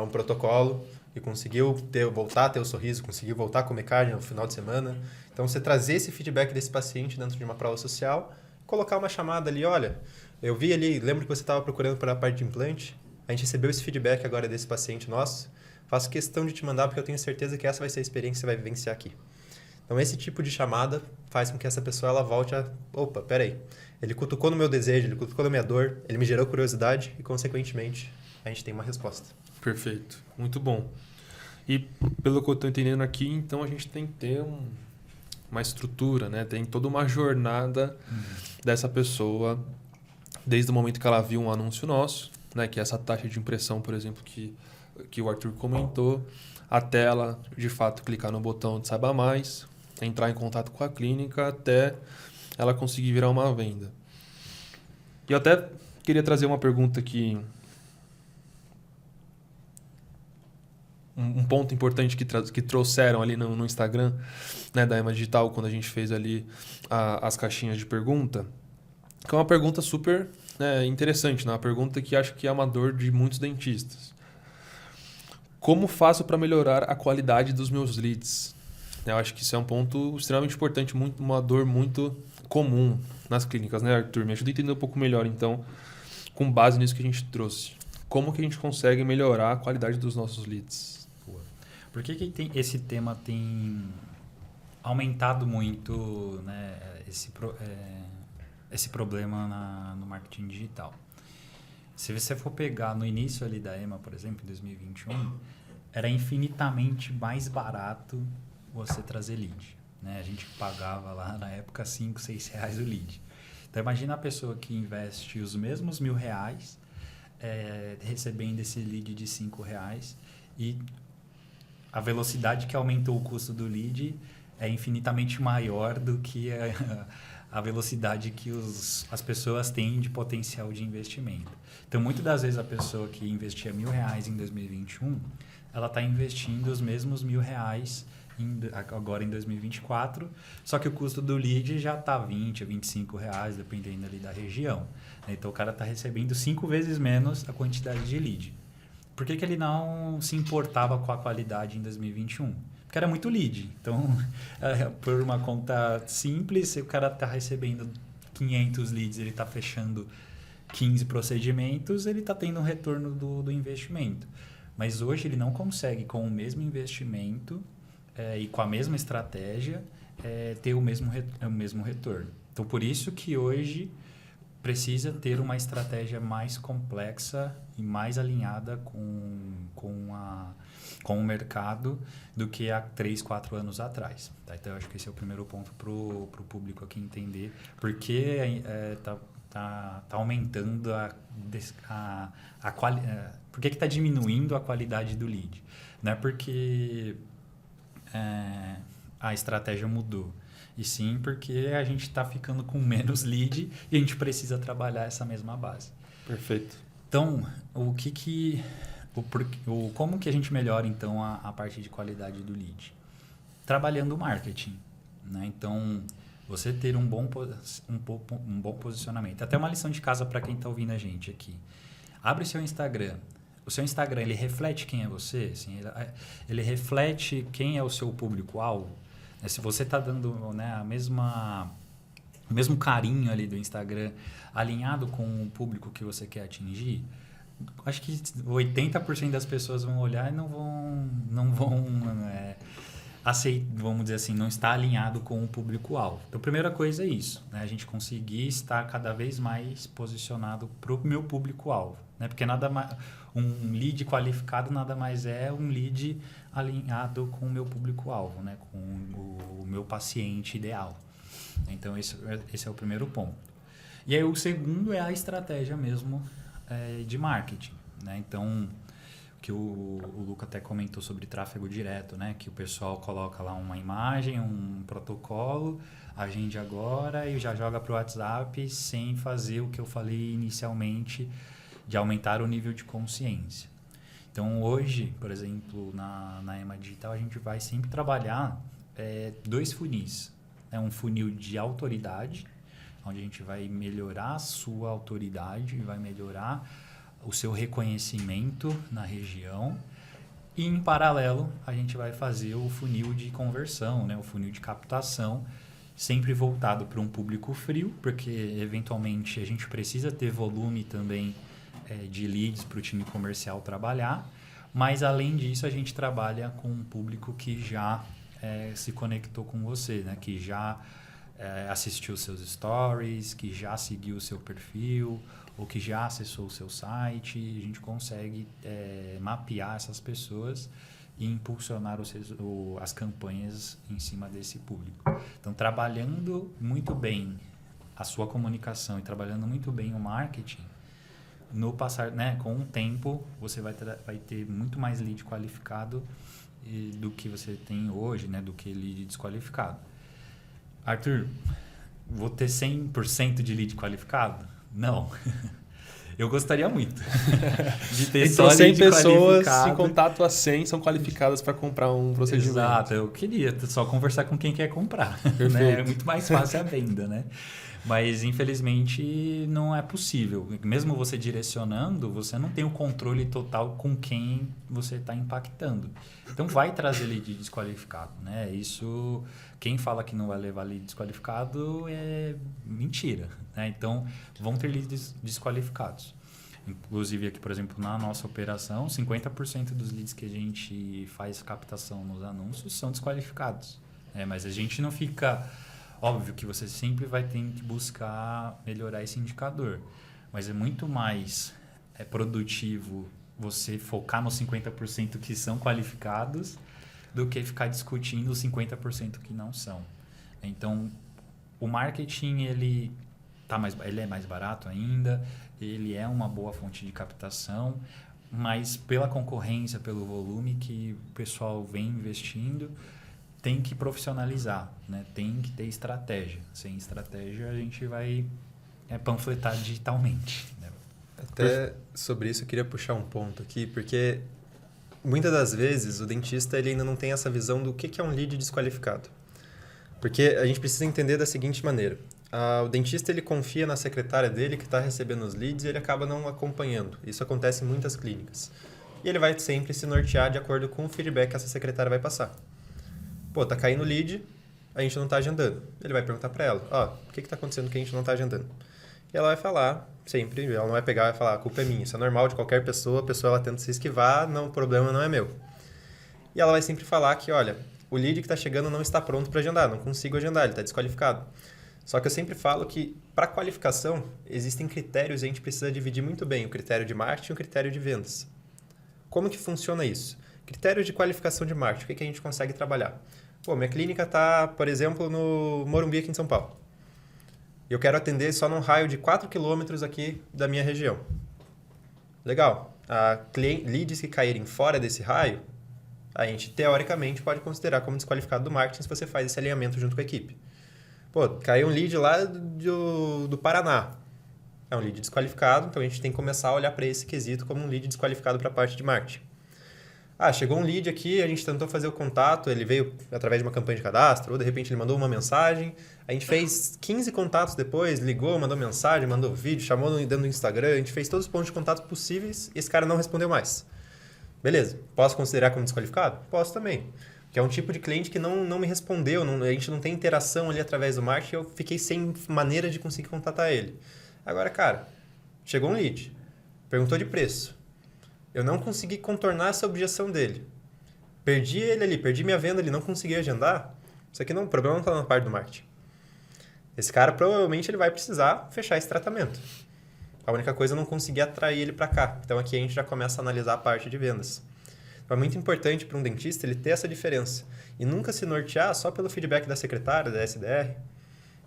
um protocolo e conseguiu voltar a ter o sorriso, conseguiu voltar a comer carne no final de semana. Então, você trazer esse feedback desse paciente dentro de uma prova social, colocar uma chamada ali, olha, eu vi ali, lembro que você estava procurando para a parte de implante, a gente recebeu esse feedback agora desse paciente nosso, faço questão de te mandar porque eu tenho certeza que essa vai ser a experiência que você vai vivenciar aqui. Então, esse tipo de chamada faz com que essa pessoa ela volte a... Opa, peraí. Ele cutucou no meu desejo, ele cutucou na minha dor, ele me gerou curiosidade e, consequentemente, a gente tem uma resposta. Perfeito. Muito bom. E, pelo que eu estou entendendo aqui, então, a gente tem que ter uma estrutura, né? Tem toda uma jornada dessa pessoa, desde o momento que ela viu um anúncio nosso, né? Que é essa taxa de impressão, por exemplo, que o Arthur comentou, até ela, de fato, clicar no botão de Saiba Mais, entrar em contato com a clínica até ela conseguir virar uma venda. E eu até queria trazer uma pergunta aqui, um ponto importante que trouxeram ali no Instagram, né, da EMA Digital, quando a gente fez ali as caixinhas de pergunta, que é uma pergunta super, né, interessante, né, uma pergunta que acho que é uma dor de muitos dentistas. Como faço para melhorar a qualidade dos meus leads? Eu acho que isso é um ponto extremamente importante, uma dor muito comum nas clínicas, né, Arthur? Me ajuda a entender um pouco melhor, então, com base nisso que a gente trouxe. Como que a gente consegue melhorar a qualidade dos nossos leads? Por que esse tema tem aumentado muito, né, esse problema no marketing digital? Se você for pegar no início ali da EMA, por exemplo, em 2021, era infinitamente mais barato você trazer lead, né? A gente pagava lá na época R$5, R$6 o lead. Então imagina a pessoa que investe os mesmos R$1.000 recebendo esse lead de R$5 e a velocidade que aumentou o custo do lead é infinitamente maior do que a velocidade que as pessoas têm de potencial de investimento. Então, muitas das vezes a pessoa que investia R$1.000 em 2021, ela está investindo os mesmos R$1.000 agora em 2024, só que o custo do lead já está R$20, R$25, dependendo ali da região. Então, o cara está recebendo 5 vezes menos a quantidade de lead. Por que ele não se importava com a qualidade em 2021? Porque era muito lead. Então, por uma conta simples, se o cara está recebendo 500 leads, ele está fechando 15 procedimentos, ele está tendo um retorno do investimento. Mas hoje ele não consegue, com o mesmo investimento e com a mesma estratégia, ter o mesmo retorno. Então, por isso que hoje precisa ter uma estratégia mais complexa e mais alinhada com o mercado do que há 3, 4 anos atrás. Tá? Então, eu acho que esse é o primeiro ponto para o público aqui entender porque tá aumentando a qualidade. Por que está diminuindo a qualidade do lead? Não é porque a estratégia mudou, e sim porque a gente está ficando com menos lead e a gente precisa trabalhar essa mesma base. Perfeito. Então, como que a gente melhora então a parte de qualidade do lead? Trabalhando o marketing, né? Então, você ter um bom posicionamento. Até uma lição de casa para quem está ouvindo a gente aqui. Abre o seu Instagram. O seu Instagram, ele reflete quem é você? Assim, ele reflete quem é o seu público-alvo? Se você está dando, né, o mesmo carinho ali do Instagram, alinhado com o público que você quer atingir, acho que 80% das pessoas vão olhar e não vão aceitar, vamos dizer assim, não está alinhado com o público-alvo. Então, a primeira coisa é isso, né? A gente conseguir estar cada vez mais posicionado para o meu público-alvo, né? Porque um lead qualificado nada mais é um lead alinhado com o meu público-alvo, né? Com o meu paciente ideal. Então, esse é o primeiro ponto. E aí, o segundo é a estratégia mesmo de marketing, né? Então, que o Luca até comentou sobre tráfego direto, né? Que o pessoal coloca lá uma imagem, um protocolo, agende agora e já joga para o WhatsApp sem fazer o que eu falei inicialmente de aumentar o nível de consciência. Então, hoje, por exemplo, na EMA Digital, a gente vai sempre trabalhar 2 funis. Um funil de autoridade, onde a gente vai melhorar a sua autoridade, vai melhorar o seu reconhecimento na região. E, em paralelo, a gente vai fazer o funil de conversão, né? O funil de captação, sempre voltado para um público frio, porque, eventualmente, a gente precisa ter volume também de leads para o time comercial trabalhar. Mas, além disso, a gente trabalha com um público que já se conectou com você, né? Que já assistiu seus stories, que já seguiu o seu perfil, ou que já acessou o seu site. A gente consegue mapear essas pessoas e impulsionar as campanhas em cima desse público. Então, trabalhando muito bem a sua comunicação e trabalhando muito bem o marketing, no passar, né, com o tempo, você vai ter muito mais lead qualificado do que você tem hoje, né, do que lead desqualificado. Arthur, vou ter 100% de lead qualificado? Não. Eu gostaria muito de ter então, só 100 lead pessoas qualificado. em contato a 100 são qualificadas para comprar um procedimento. Exato, eu queria só conversar com quem quer comprar. Perfeito. Né? É muito mais fácil a venda, né? Mas, infelizmente, não é possível. Mesmo você direcionando, você não tem o controle total com quem você está impactando. Então, vai trazer lead desqualificado, né? Isso, quem fala que não vai levar lead desqualificado é mentira, né? Então, vão ter leads desqualificados. Inclusive, aqui, por exemplo, na nossa operação, 50% dos leads que a gente faz captação nos anúncios são desqualificados. Mas a gente não fica... Óbvio que você sempre vai ter que buscar melhorar esse indicador, mas é muito mais produtivo você focar nos 50% que são qualificados do que ficar discutindo os 50% que não são. Então, o marketing ele é mais barato ainda, ele é uma boa fonte de captação, mas pela concorrência, pelo volume que o pessoal vem investindo, tem que profissionalizar, né? Tem que ter estratégia. Sem estratégia, a gente vai panfletar digitalmente. Né? Até sobre isso, eu queria puxar um ponto aqui, porque muitas das vezes o dentista ele ainda não tem essa visão do que é um lead desqualificado. Porque a gente precisa entender da seguinte maneira. O dentista ele confia na secretária dele que está recebendo os leads e ele acaba não acompanhando. Isso acontece em muitas clínicas. E ele vai sempre se nortear de acordo com o feedback que essa secretária vai passar. Pô, tá caindo lead, a gente não tá agendando. Ele vai perguntar para ela, o que tá acontecendo que a gente não tá agendando? E ela vai falar, sempre, ela não vai pegar e vai falar, a culpa é minha, isso é normal de qualquer pessoa, a pessoa ela tenta se esquivar, não, o problema não é meu. E ela vai sempre falar que, olha, o lead que tá chegando não está pronto para agendar, não consigo agendar, ele tá desqualificado. Só que eu sempre falo que, para qualificação, existem critérios e a gente precisa dividir muito bem o critério de marketing e o critério de vendas. Como que funciona isso? Critério de qualificação de marketing, o que a gente consegue trabalhar? Pô, minha clínica está, por exemplo, no Morumbi aqui em São Paulo. Eu quero atender só num raio de 4 km aqui da minha região. Legal. Leads que caírem fora desse raio, a gente, teoricamente, pode considerar como desqualificado do marketing se você faz esse alinhamento junto com a equipe. Pô, caiu um lead lá do Paraná. É um lead desqualificado, então a gente tem que começar a olhar para esse quesito como um lead desqualificado para a parte de marketing. Chegou um lead aqui, a gente tentou fazer o contato, ele veio através de uma campanha de cadastro, ou de repente ele mandou uma mensagem, a gente fez 15 contatos depois, ligou, mandou mensagem, mandou vídeo, chamou dentro do Instagram, a gente fez todos os pontos de contato possíveis e esse cara não respondeu mais. Beleza, posso considerar como desqualificado? Posso também. Que é um tipo de cliente que não me respondeu, a gente não tem interação ali através do marketing, eu fiquei sem maneira de conseguir contatar ele. Agora, cara, chegou um lead, perguntou de preço. Eu não consegui contornar essa objeção dele. Perdi ele ali, perdi minha venda ali, não consegui agendar. Isso aqui não, o problema não está na parte do marketing. Esse cara provavelmente ele vai precisar fechar esse tratamento. A única coisa é não conseguir atrair ele para cá. Então aqui a gente já começa a analisar a parte de vendas. Então é muito importante para um dentista ele ter essa diferença. E nunca se nortear só pelo feedback da secretária, da SDR,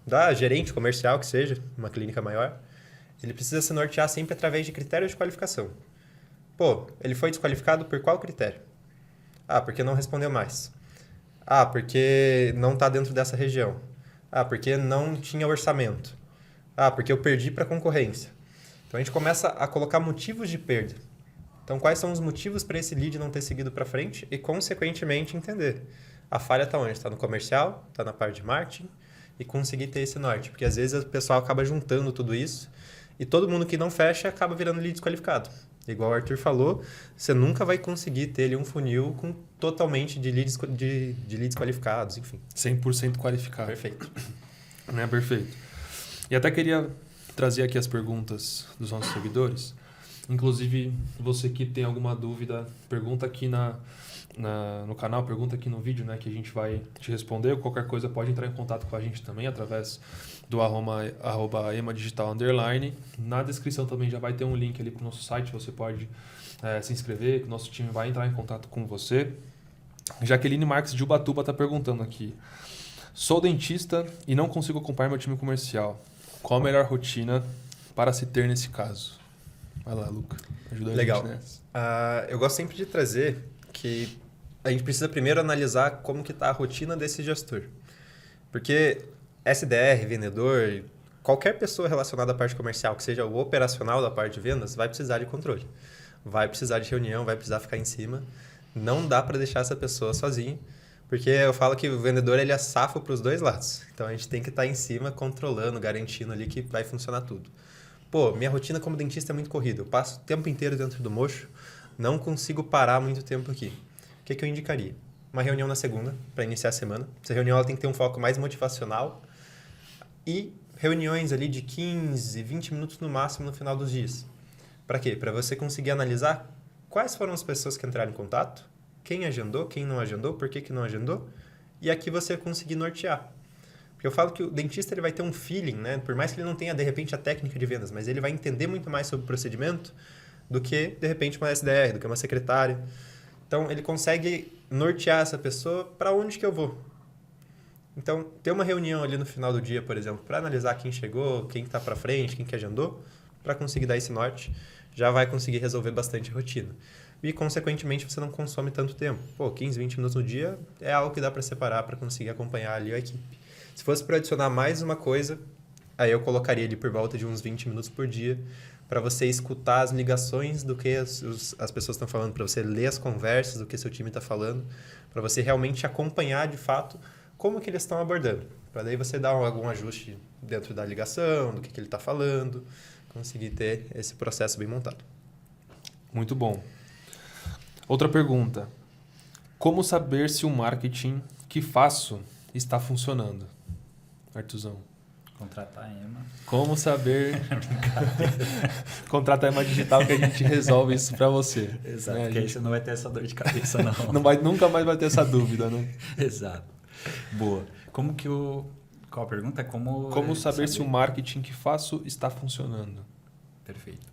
da gerente comercial que seja, uma clínica maior. Ele precisa se nortear sempre através de critérios de qualificação. Pô, ele foi desqualificado por qual critério? Ah, porque não respondeu mais. Ah, porque não está dentro dessa região. Ah, porque não tinha orçamento. Ah, porque eu perdi para a concorrência. Então, a gente começa a colocar motivos de perda. Então, quais são os motivos para esse lead não ter seguido para frente e, consequentemente, entender. A falha está onde? Está no comercial, está na parte de marketing e conseguir ter esse norte. Porque, às vezes, o pessoal acaba juntando tudo isso e todo mundo que não fecha acaba virando lead desqualificado. Igual o Arthur falou, você nunca vai conseguir ter ali um funil com totalmente de leads qualificados, enfim. 100% qualificado. Perfeito. Né? Perfeito. E até queria trazer aqui as perguntas dos nossos seguidores. Inclusive, você que tem alguma dúvida, pergunta aqui no canal, pergunta aqui no vídeo, né, que a gente vai te responder. Qualquer coisa pode entrar em contato com a gente também através do @emadigital_. Na descrição também já vai ter um link ali para o nosso site, você pode se inscrever, que o nosso time vai entrar em contato com você. Jaqueline Marques de Ubatuba está perguntando aqui. Sou dentista e não consigo acompanhar meu time comercial. Qual a melhor rotina para se ter nesse caso? Vai lá, Luca. Ajuda a Legal. gente nessa. Eu gosto sempre de trazer que a gente precisa primeiro analisar como que está a rotina desse gestor. Porque SDR, vendedor, qualquer pessoa relacionada à parte comercial, que seja o operacional da parte de vendas, vai precisar de controle. Vai precisar de reunião, vai precisar ficar em cima. Não dá para deixar essa pessoa sozinha, porque eu falo que o vendedor ele é safo para os dois lados. Então a gente tem que estar em cima, controlando, garantindo ali que vai funcionar tudo. Pô, minha rotina como dentista é muito corrida. Eu passo o tempo inteiro dentro do mocho, não consigo parar muito tempo aqui. O que eu indicaria? Uma reunião na segunda, para iniciar a semana. Essa reunião ela tem que ter um foco mais motivacional e reuniões ali de 15, 20 minutos no máximo no final dos dias. Para quê? Para você conseguir analisar quais foram as pessoas que entraram em contato, quem agendou, quem não agendou, por que não agendou, e aqui você conseguir nortear. Porque eu falo que o dentista ele vai ter um feeling, né? Por mais que ele não tenha, de repente, a técnica de vendas, mas ele vai entender muito mais sobre o procedimento do que, de repente, uma SDR, do que uma secretária. Então, ele consegue nortear essa pessoa para onde que eu vou. Então, ter uma reunião ali no final do dia, por exemplo, para analisar quem chegou, quem está para frente, quem que agendou, para conseguir dar esse norte, já vai conseguir resolver bastante a rotina. E, consequentemente, você não consome tanto tempo. Pô, 15, 20 minutos no dia é algo que dá para separar para conseguir acompanhar ali a equipe. Se fosse para adicionar mais uma coisa, aí eu colocaria ali por volta de uns 20 minutos por dia para você escutar as ligações do que as pessoas estão falando, para você ler as conversas do que seu time está falando, para você realmente acompanhar de fato como que eles estão abordando. Para daí você dar algum ajuste dentro da ligação, do que ele está falando, conseguir ter esse processo bem montado. Muito bom. Outra pergunta. Como saber se o marketing que faço está funcionando? Artuzão. Contratar a Ema. Como saber... Contrata a Ema Digital que a gente resolve isso para você. Exato, né? porque aí você não vai ter essa dor de cabeça, não. Nunca mais vai ter essa dúvida, né? Exato. Boa. Como que o... Qual a pergunta? Como saber se o marketing que faço está funcionando? Perfeito.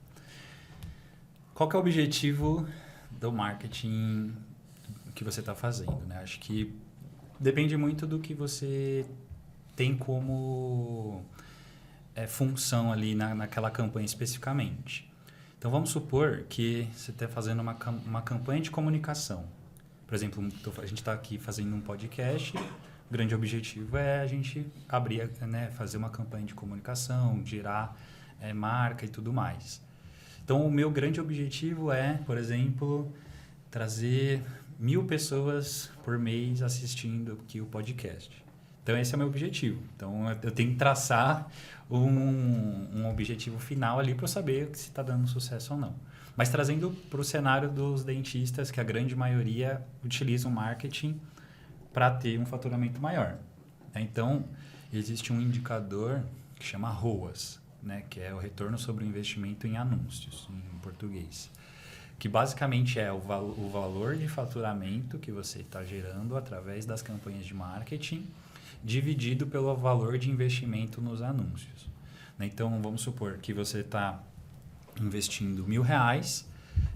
Qual que é o objetivo do marketing que você está fazendo, né? Acho que depende muito do que você tem como função ali naquela campanha especificamente. Então, vamos supor que você está fazendo uma campanha de comunicação. Por exemplo, a gente está aqui fazendo um podcast, o grande objetivo é a gente abrir, né, fazer uma campanha de comunicação, gerar marca e tudo mais. Então, o meu grande objetivo é, por exemplo, trazer 1.000 pessoas por mês assistindo aqui o podcast. Então, esse é o meu objetivo. Então, eu tenho que traçar um objetivo final ali para eu saber se está dando sucesso ou não. Mas trazendo para o cenário dos dentistas, que a grande maioria utiliza o marketing para ter um faturamento maior. Então, existe um indicador que chama ROAS, né? Que é o retorno sobre o investimento em anúncios, em português. Que basicamente é o valor de faturamento que você está gerando através das campanhas de marketing, dividido pelo valor de investimento nos anúncios. Então, vamos supor que você está investindo R$1.000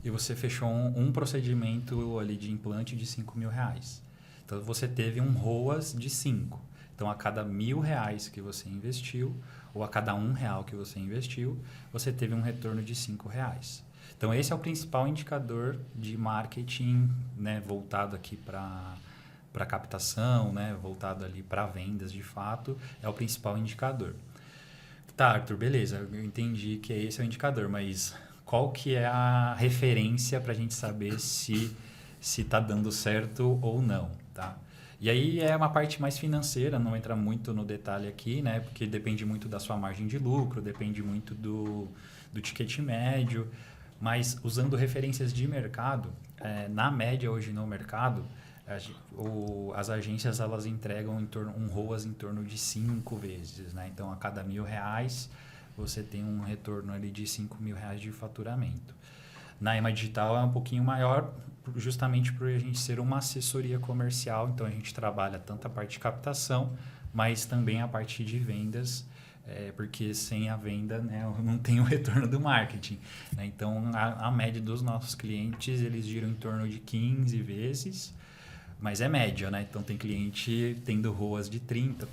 e você fechou um procedimento ali de implante de R$5.000. Então, você teve um ROAS de 5. Então, a cada R$1.000 que você investiu, ou a cada R$1 que você investiu, você teve um retorno de R$5. Então, esse é o principal indicador de marketing, né, voltado aqui para captação, né, voltado ali para vendas de fato, é o principal indicador. Tá, Arthur, beleza, eu entendi que esse é o indicador, mas qual que é a referência para a gente saber se está dando certo ou não, tá? E aí é uma parte mais financeira, não entra muito no detalhe aqui, né? Porque depende muito da sua margem de lucro, depende muito do ticket médio, mas usando referências de mercado, na média hoje no mercado, as agências elas entregam um ROAS em torno de 5 vezes, né? Então, a cada R$1.000, você tem um retorno ali de R$5.000 de faturamento. Na EMA Digital é um pouquinho maior, justamente por a gente ser uma assessoria comercial, então a gente trabalha tanto a parte de captação, mas também a parte de vendas, porque sem a venda, né, não tem o retorno do marketing, né? Então, a média dos nossos clientes, eles giram em torno de 15 vezes, mas é média, né? Então, tem cliente tendo ROAS de 30,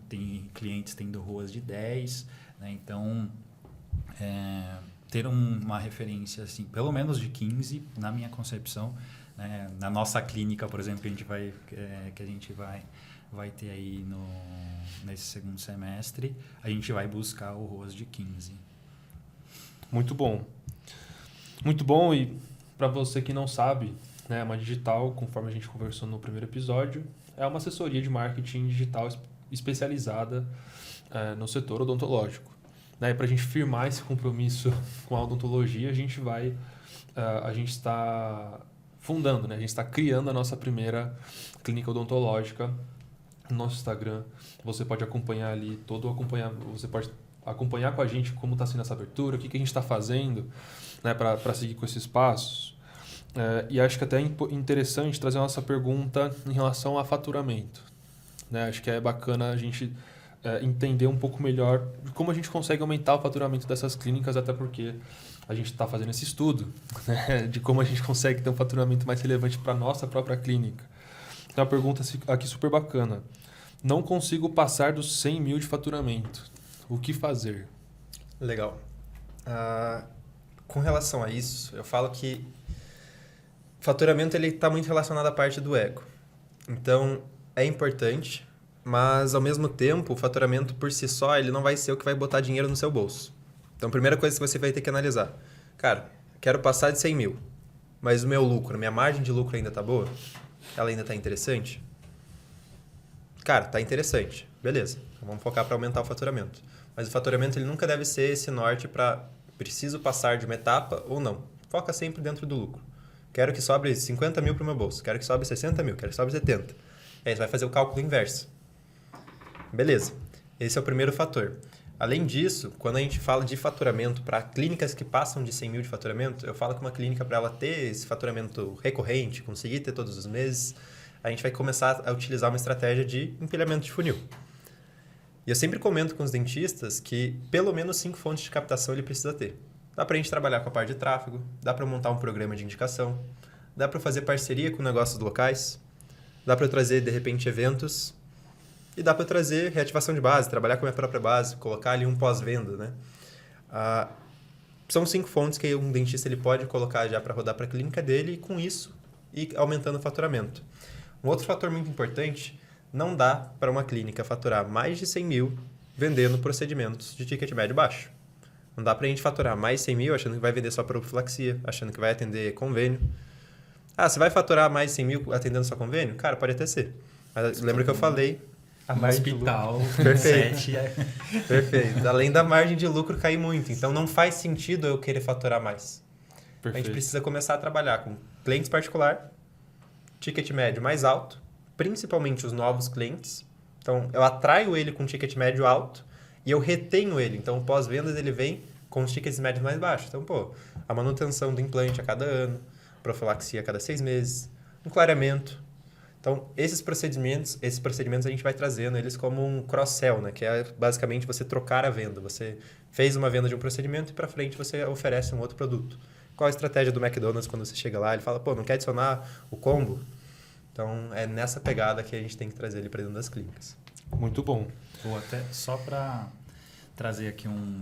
tem clientes tendo ROAS de 10, né? Então, ter uma referência, assim, pelo menos de 15, na minha concepção, né? Na nossa clínica, por exemplo, que a gente vai ter aí nesse segundo semestre, a gente vai buscar o ROAS de 15. Muito bom. Muito bom, e para você que não sabe, né, a EMA Digital, conforme a gente conversou no primeiro episódio, é uma assessoria de marketing digital especializada no setor odontológico. Né? E para a gente firmar esse compromisso com a odontologia, a gente está fundando, né? A gente está criando a nossa primeira clínica odontológica no nosso Instagram. Você pode acompanhar ali você pode acompanhar com a gente como está sendo essa abertura, o que a gente está fazendo, né, para seguir com esses passos. E acho que até é interessante trazer a nossa pergunta em relação a faturamento. Né? Acho que é bacana a gente entender um pouco melhor de como a gente consegue aumentar o faturamento dessas clínicas, até porque a gente está fazendo esse estudo, né, de como a gente consegue ter um faturamento mais relevante para a nossa própria clínica. Então, uma pergunta aqui super bacana. Não consigo passar dos 100 mil de faturamento. O que fazer? Legal. Com relação a isso, eu falo que o faturamento está muito relacionado à parte do ego. Então, é importante, mas, ao mesmo tempo, o faturamento por si só ele não vai ser o que vai botar dinheiro no seu bolso. Então, a primeira coisa que você vai ter que analisar. Cara, quero passar de 100 mil, mas o meu lucro, a minha margem de lucro ainda está boa? Ela ainda está interessante? Cara, está interessante. Beleza. Então, vamos focar para aumentar o faturamento. Mas o faturamento ele nunca deve ser esse norte para preciso passar de uma etapa ou não. Foca sempre dentro do lucro. Quero que sobre 50 mil para o meu bolso. Quero que sobre 60 mil. Quero que sobre 70. Aí você vai fazer o cálculo inverso. Beleza. Esse é o primeiro fator. Além disso, quando a gente fala de faturamento para clínicas que passam de 100 mil de faturamento, eu falo que uma clínica, para ela ter esse faturamento recorrente, conseguir ter todos os meses, a gente vai começar a utilizar uma estratégia de empilhamento de funil. E eu sempre comento com os dentistas que pelo menos 5 fontes de captação ele precisa ter. Dá para a gente trabalhar com a parte de tráfego, dá para montar um programa de indicação, dá para fazer parceria com negócios locais, dá para trazer, de repente, eventos e dá para trazer reativação de base, trabalhar com a minha própria base, colocar ali um pós-venda, né? São 5 fontes que um dentista ele pode colocar já para rodar para a clínica dele e com isso ir aumentando o faturamento. Um outro fator muito importante, não dá para uma clínica faturar mais de 100 mil vendendo procedimentos de ticket médio baixo. Não dá para a gente faturar mais 100 mil achando que vai vender só profilaxia, achando que vai atender convênio. Você vai faturar mais 100 mil atendendo só convênio? Cara, pode até ser. Mas lembra que eu falei... A margem de lucro. Perfeito. Perfeito. Além da margem de lucro cair muito. Então, não faz sentido eu querer faturar mais. Perfeito. A gente precisa começar a trabalhar com clientes particular, ticket médio mais alto, principalmente os novos clientes. Então, eu atraio ele com ticket médio alto e eu retenho ele. Então, o pós-vendas ele vem com os tickets médios mais baixos. Então, a manutenção do implante a cada ano, profilaxia a cada 6 meses, um clareamento. Então, esses procedimentos a gente vai trazendo eles como um cross-sell, né? Que é basicamente você trocar a venda. Você fez uma venda de um procedimento e para frente você oferece um outro produto. Qual a estratégia do McDonald's quando você chega lá? Ele fala, não quer adicionar o combo? Então, é nessa pegada que a gente tem que trazer ele para dentro das clínicas. Muito bom. Ou até só para trazer aqui uma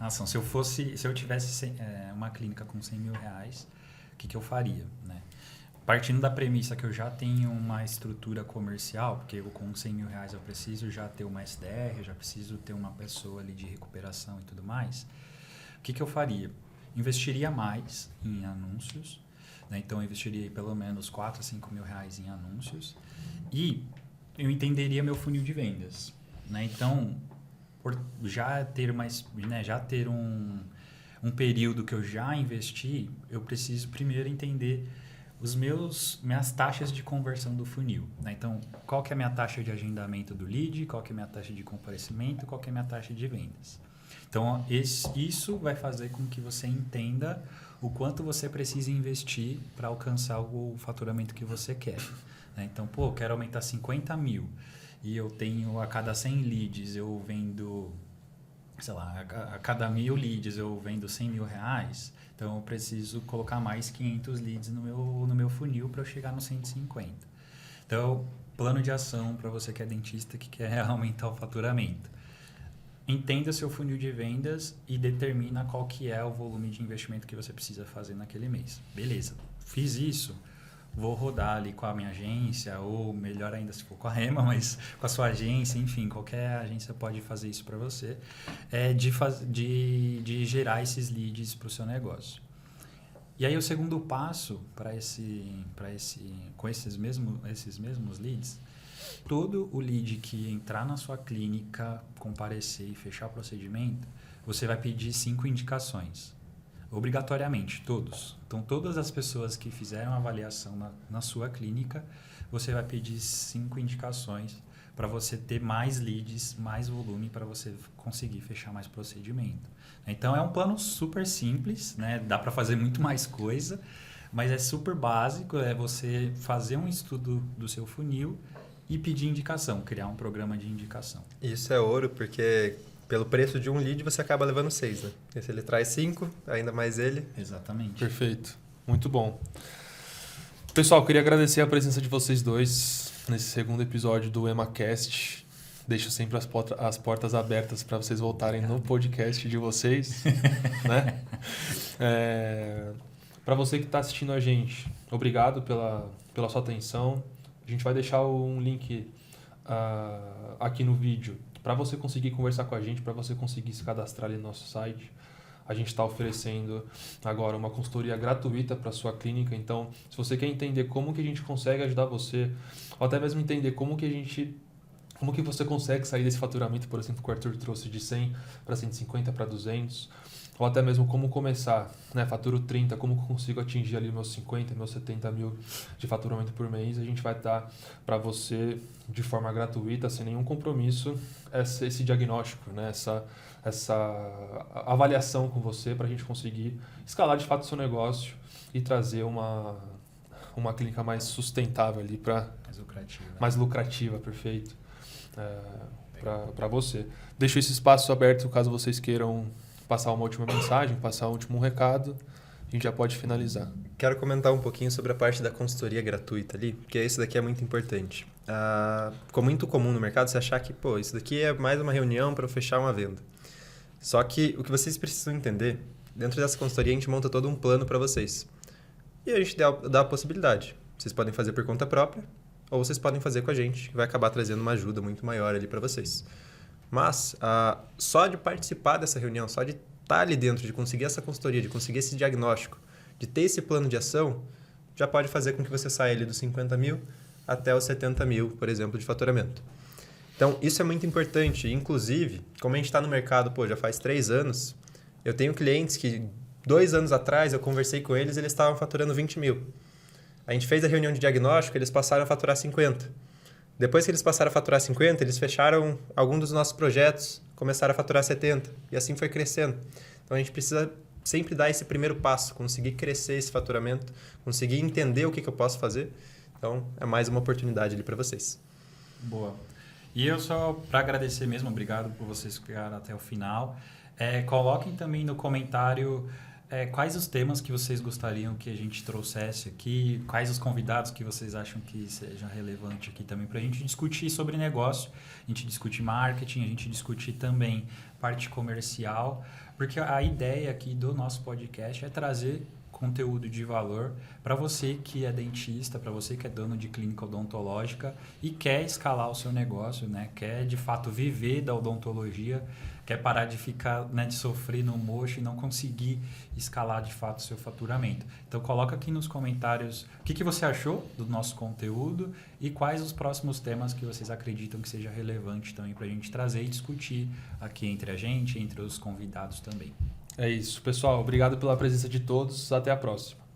ação. Se eu tivesse uma clínica com 100 mil reais, o que eu faria, né? Partindo da premissa que eu já tenho uma estrutura comercial, porque eu com 100 mil reais eu preciso já ter uma SDR, eu já preciso ter uma pessoa ali de recuperação e tudo mais, o que eu faria? Investiria mais em anúncios, né? Então eu investiria pelo menos 4 a 5 mil reais em anúncios e eu entenderia meu funil de vendas, né? Então, por já ter um período que eu já investi, eu preciso primeiro entender minhas taxas de conversão do funil, né? Então, qual que é a minha taxa de agendamento do lead, qual que é a minha taxa de comparecimento, qual que é a minha taxa de vendas. Então, isso vai fazer com que você entenda o quanto você precisa investir para alcançar o faturamento que você quer, né? Então, eu quero aumentar 50 mil e eu tenho a cada 100 leads, eu vendo, sei lá, a cada 1.000 leads eu vendo 100 mil reais, então eu preciso colocar mais 500 leads no meu funil para eu chegar no 150. Então, plano de ação para você que é dentista que quer aumentar o faturamento. Entenda seu funil de vendas e determina qual que é o volume de investimento que você precisa fazer naquele mês. Beleza, fiz isso, vou rodar ali com a minha agência, ou melhor ainda se for com a Rema, mas com a sua agência, enfim, qualquer agência pode fazer isso para você, de gerar esses leads para o seu negócio. E aí o segundo passo com esses mesmos leads, todo o lead que entrar na sua clínica, comparecer e fechar o procedimento, você vai pedir 5 indicações. Obrigatoriamente, todos. Então, todas as pessoas que fizeram a avaliação na sua clínica, você vai pedir 5 indicações para você ter mais leads, mais volume, para você conseguir fechar mais procedimento. Então, é um plano super simples, né? Dá para fazer muito mais coisa, mas é super básico, é você fazer um estudo do seu funil e pedir indicação, criar um programa de indicação. Isso é ouro, porque pelo preço de um lead você acaba levando 6, né? E se ele traz 5, ainda mais ele. Exatamente. Perfeito. Muito bom. Pessoal, queria agradecer a presença de vocês dois nesse segundo episódio do EmaCast. Deixo sempre as portas abertas para vocês voltarem no podcast de vocês, né? Para você que está assistindo a gente, obrigado pela sua atenção. A gente vai deixar um link aqui no vídeo para você conseguir conversar com a gente, para você conseguir se cadastrar ali no nosso site. A gente está oferecendo agora uma consultoria gratuita para a sua clínica. Então, se você quer entender como que a gente consegue ajudar você, ou até mesmo entender como que você consegue sair desse faturamento, por exemplo, que o Arthur trouxe de 100 para 150 para 200, ou até mesmo como começar, né? Faturo 30, como eu consigo atingir ali meus 50, meus 70 mil de faturamento por mês, a gente vai dar para você de forma gratuita, sem nenhum compromisso, esse diagnóstico, né? Essa avaliação com você para a gente conseguir escalar de fato o seu negócio e trazer uma clínica mais sustentável ali mais lucrativa, perfeito, para você. Deixo esse espaço aberto caso vocês queiram passar uma última mensagem, passar um último recado, a gente já pode finalizar. Quero comentar um pouquinho sobre a parte da consultoria gratuita ali, porque isso daqui é muito importante. Ficou muito comum no mercado você achar que, isso daqui é mais uma reunião para fechar uma venda. Só que o que vocês precisam entender, dentro dessa consultoria a gente monta todo um plano para vocês. E a gente dá a possibilidade. Vocês podem fazer por conta própria, ou vocês podem fazer com a gente, que vai acabar trazendo uma ajuda muito maior ali para vocês. Mas, só de participar dessa reunião, só de estar ali dentro, de conseguir essa consultoria, de conseguir esse diagnóstico, de ter esse plano de ação, já pode fazer com que você saia ali dos 50 mil até os 70 mil, por exemplo, de faturamento. Então, isso é muito importante. Inclusive, como a gente está no mercado, já faz 3 anos, eu tenho clientes que 2 anos atrás eu conversei com eles, eles estavam faturando 20 mil. A gente fez a reunião de diagnóstico, eles passaram a faturar 50. Depois que eles passaram a faturar 50, eles fecharam algum dos nossos projetos, começaram a faturar 70. E assim foi crescendo. Então, a gente precisa sempre dar esse primeiro passo, conseguir crescer esse faturamento, conseguir entender o que eu posso fazer. Então, é mais uma oportunidade ali para vocês. Boa. E eu só, para agradecer mesmo, obrigado por vocês ficarem até o final. Coloquem também no comentário quais os temas que vocês gostariam que a gente trouxesse aqui, quais os convidados que vocês acham que seja relevante aqui também para a gente discutir sobre negócio, a gente discutir marketing, a gente discutir também parte comercial, porque a ideia aqui do nosso podcast é trazer conteúdo de valor para você que é dentista, para você que é dono de clínica odontológica e quer escalar o seu negócio, né? Quer de fato viver da odontologia, quer parar de ficar, né, de sofrer no mocho e não conseguir escalar de fato o seu faturamento. Então coloca aqui nos comentários o que você achou do nosso conteúdo e quais os próximos temas que vocês acreditam que seja relevante também para a gente trazer e discutir aqui entre a gente, entre os convidados também. É isso, pessoal. Obrigado pela presença de todos. Até a próxima.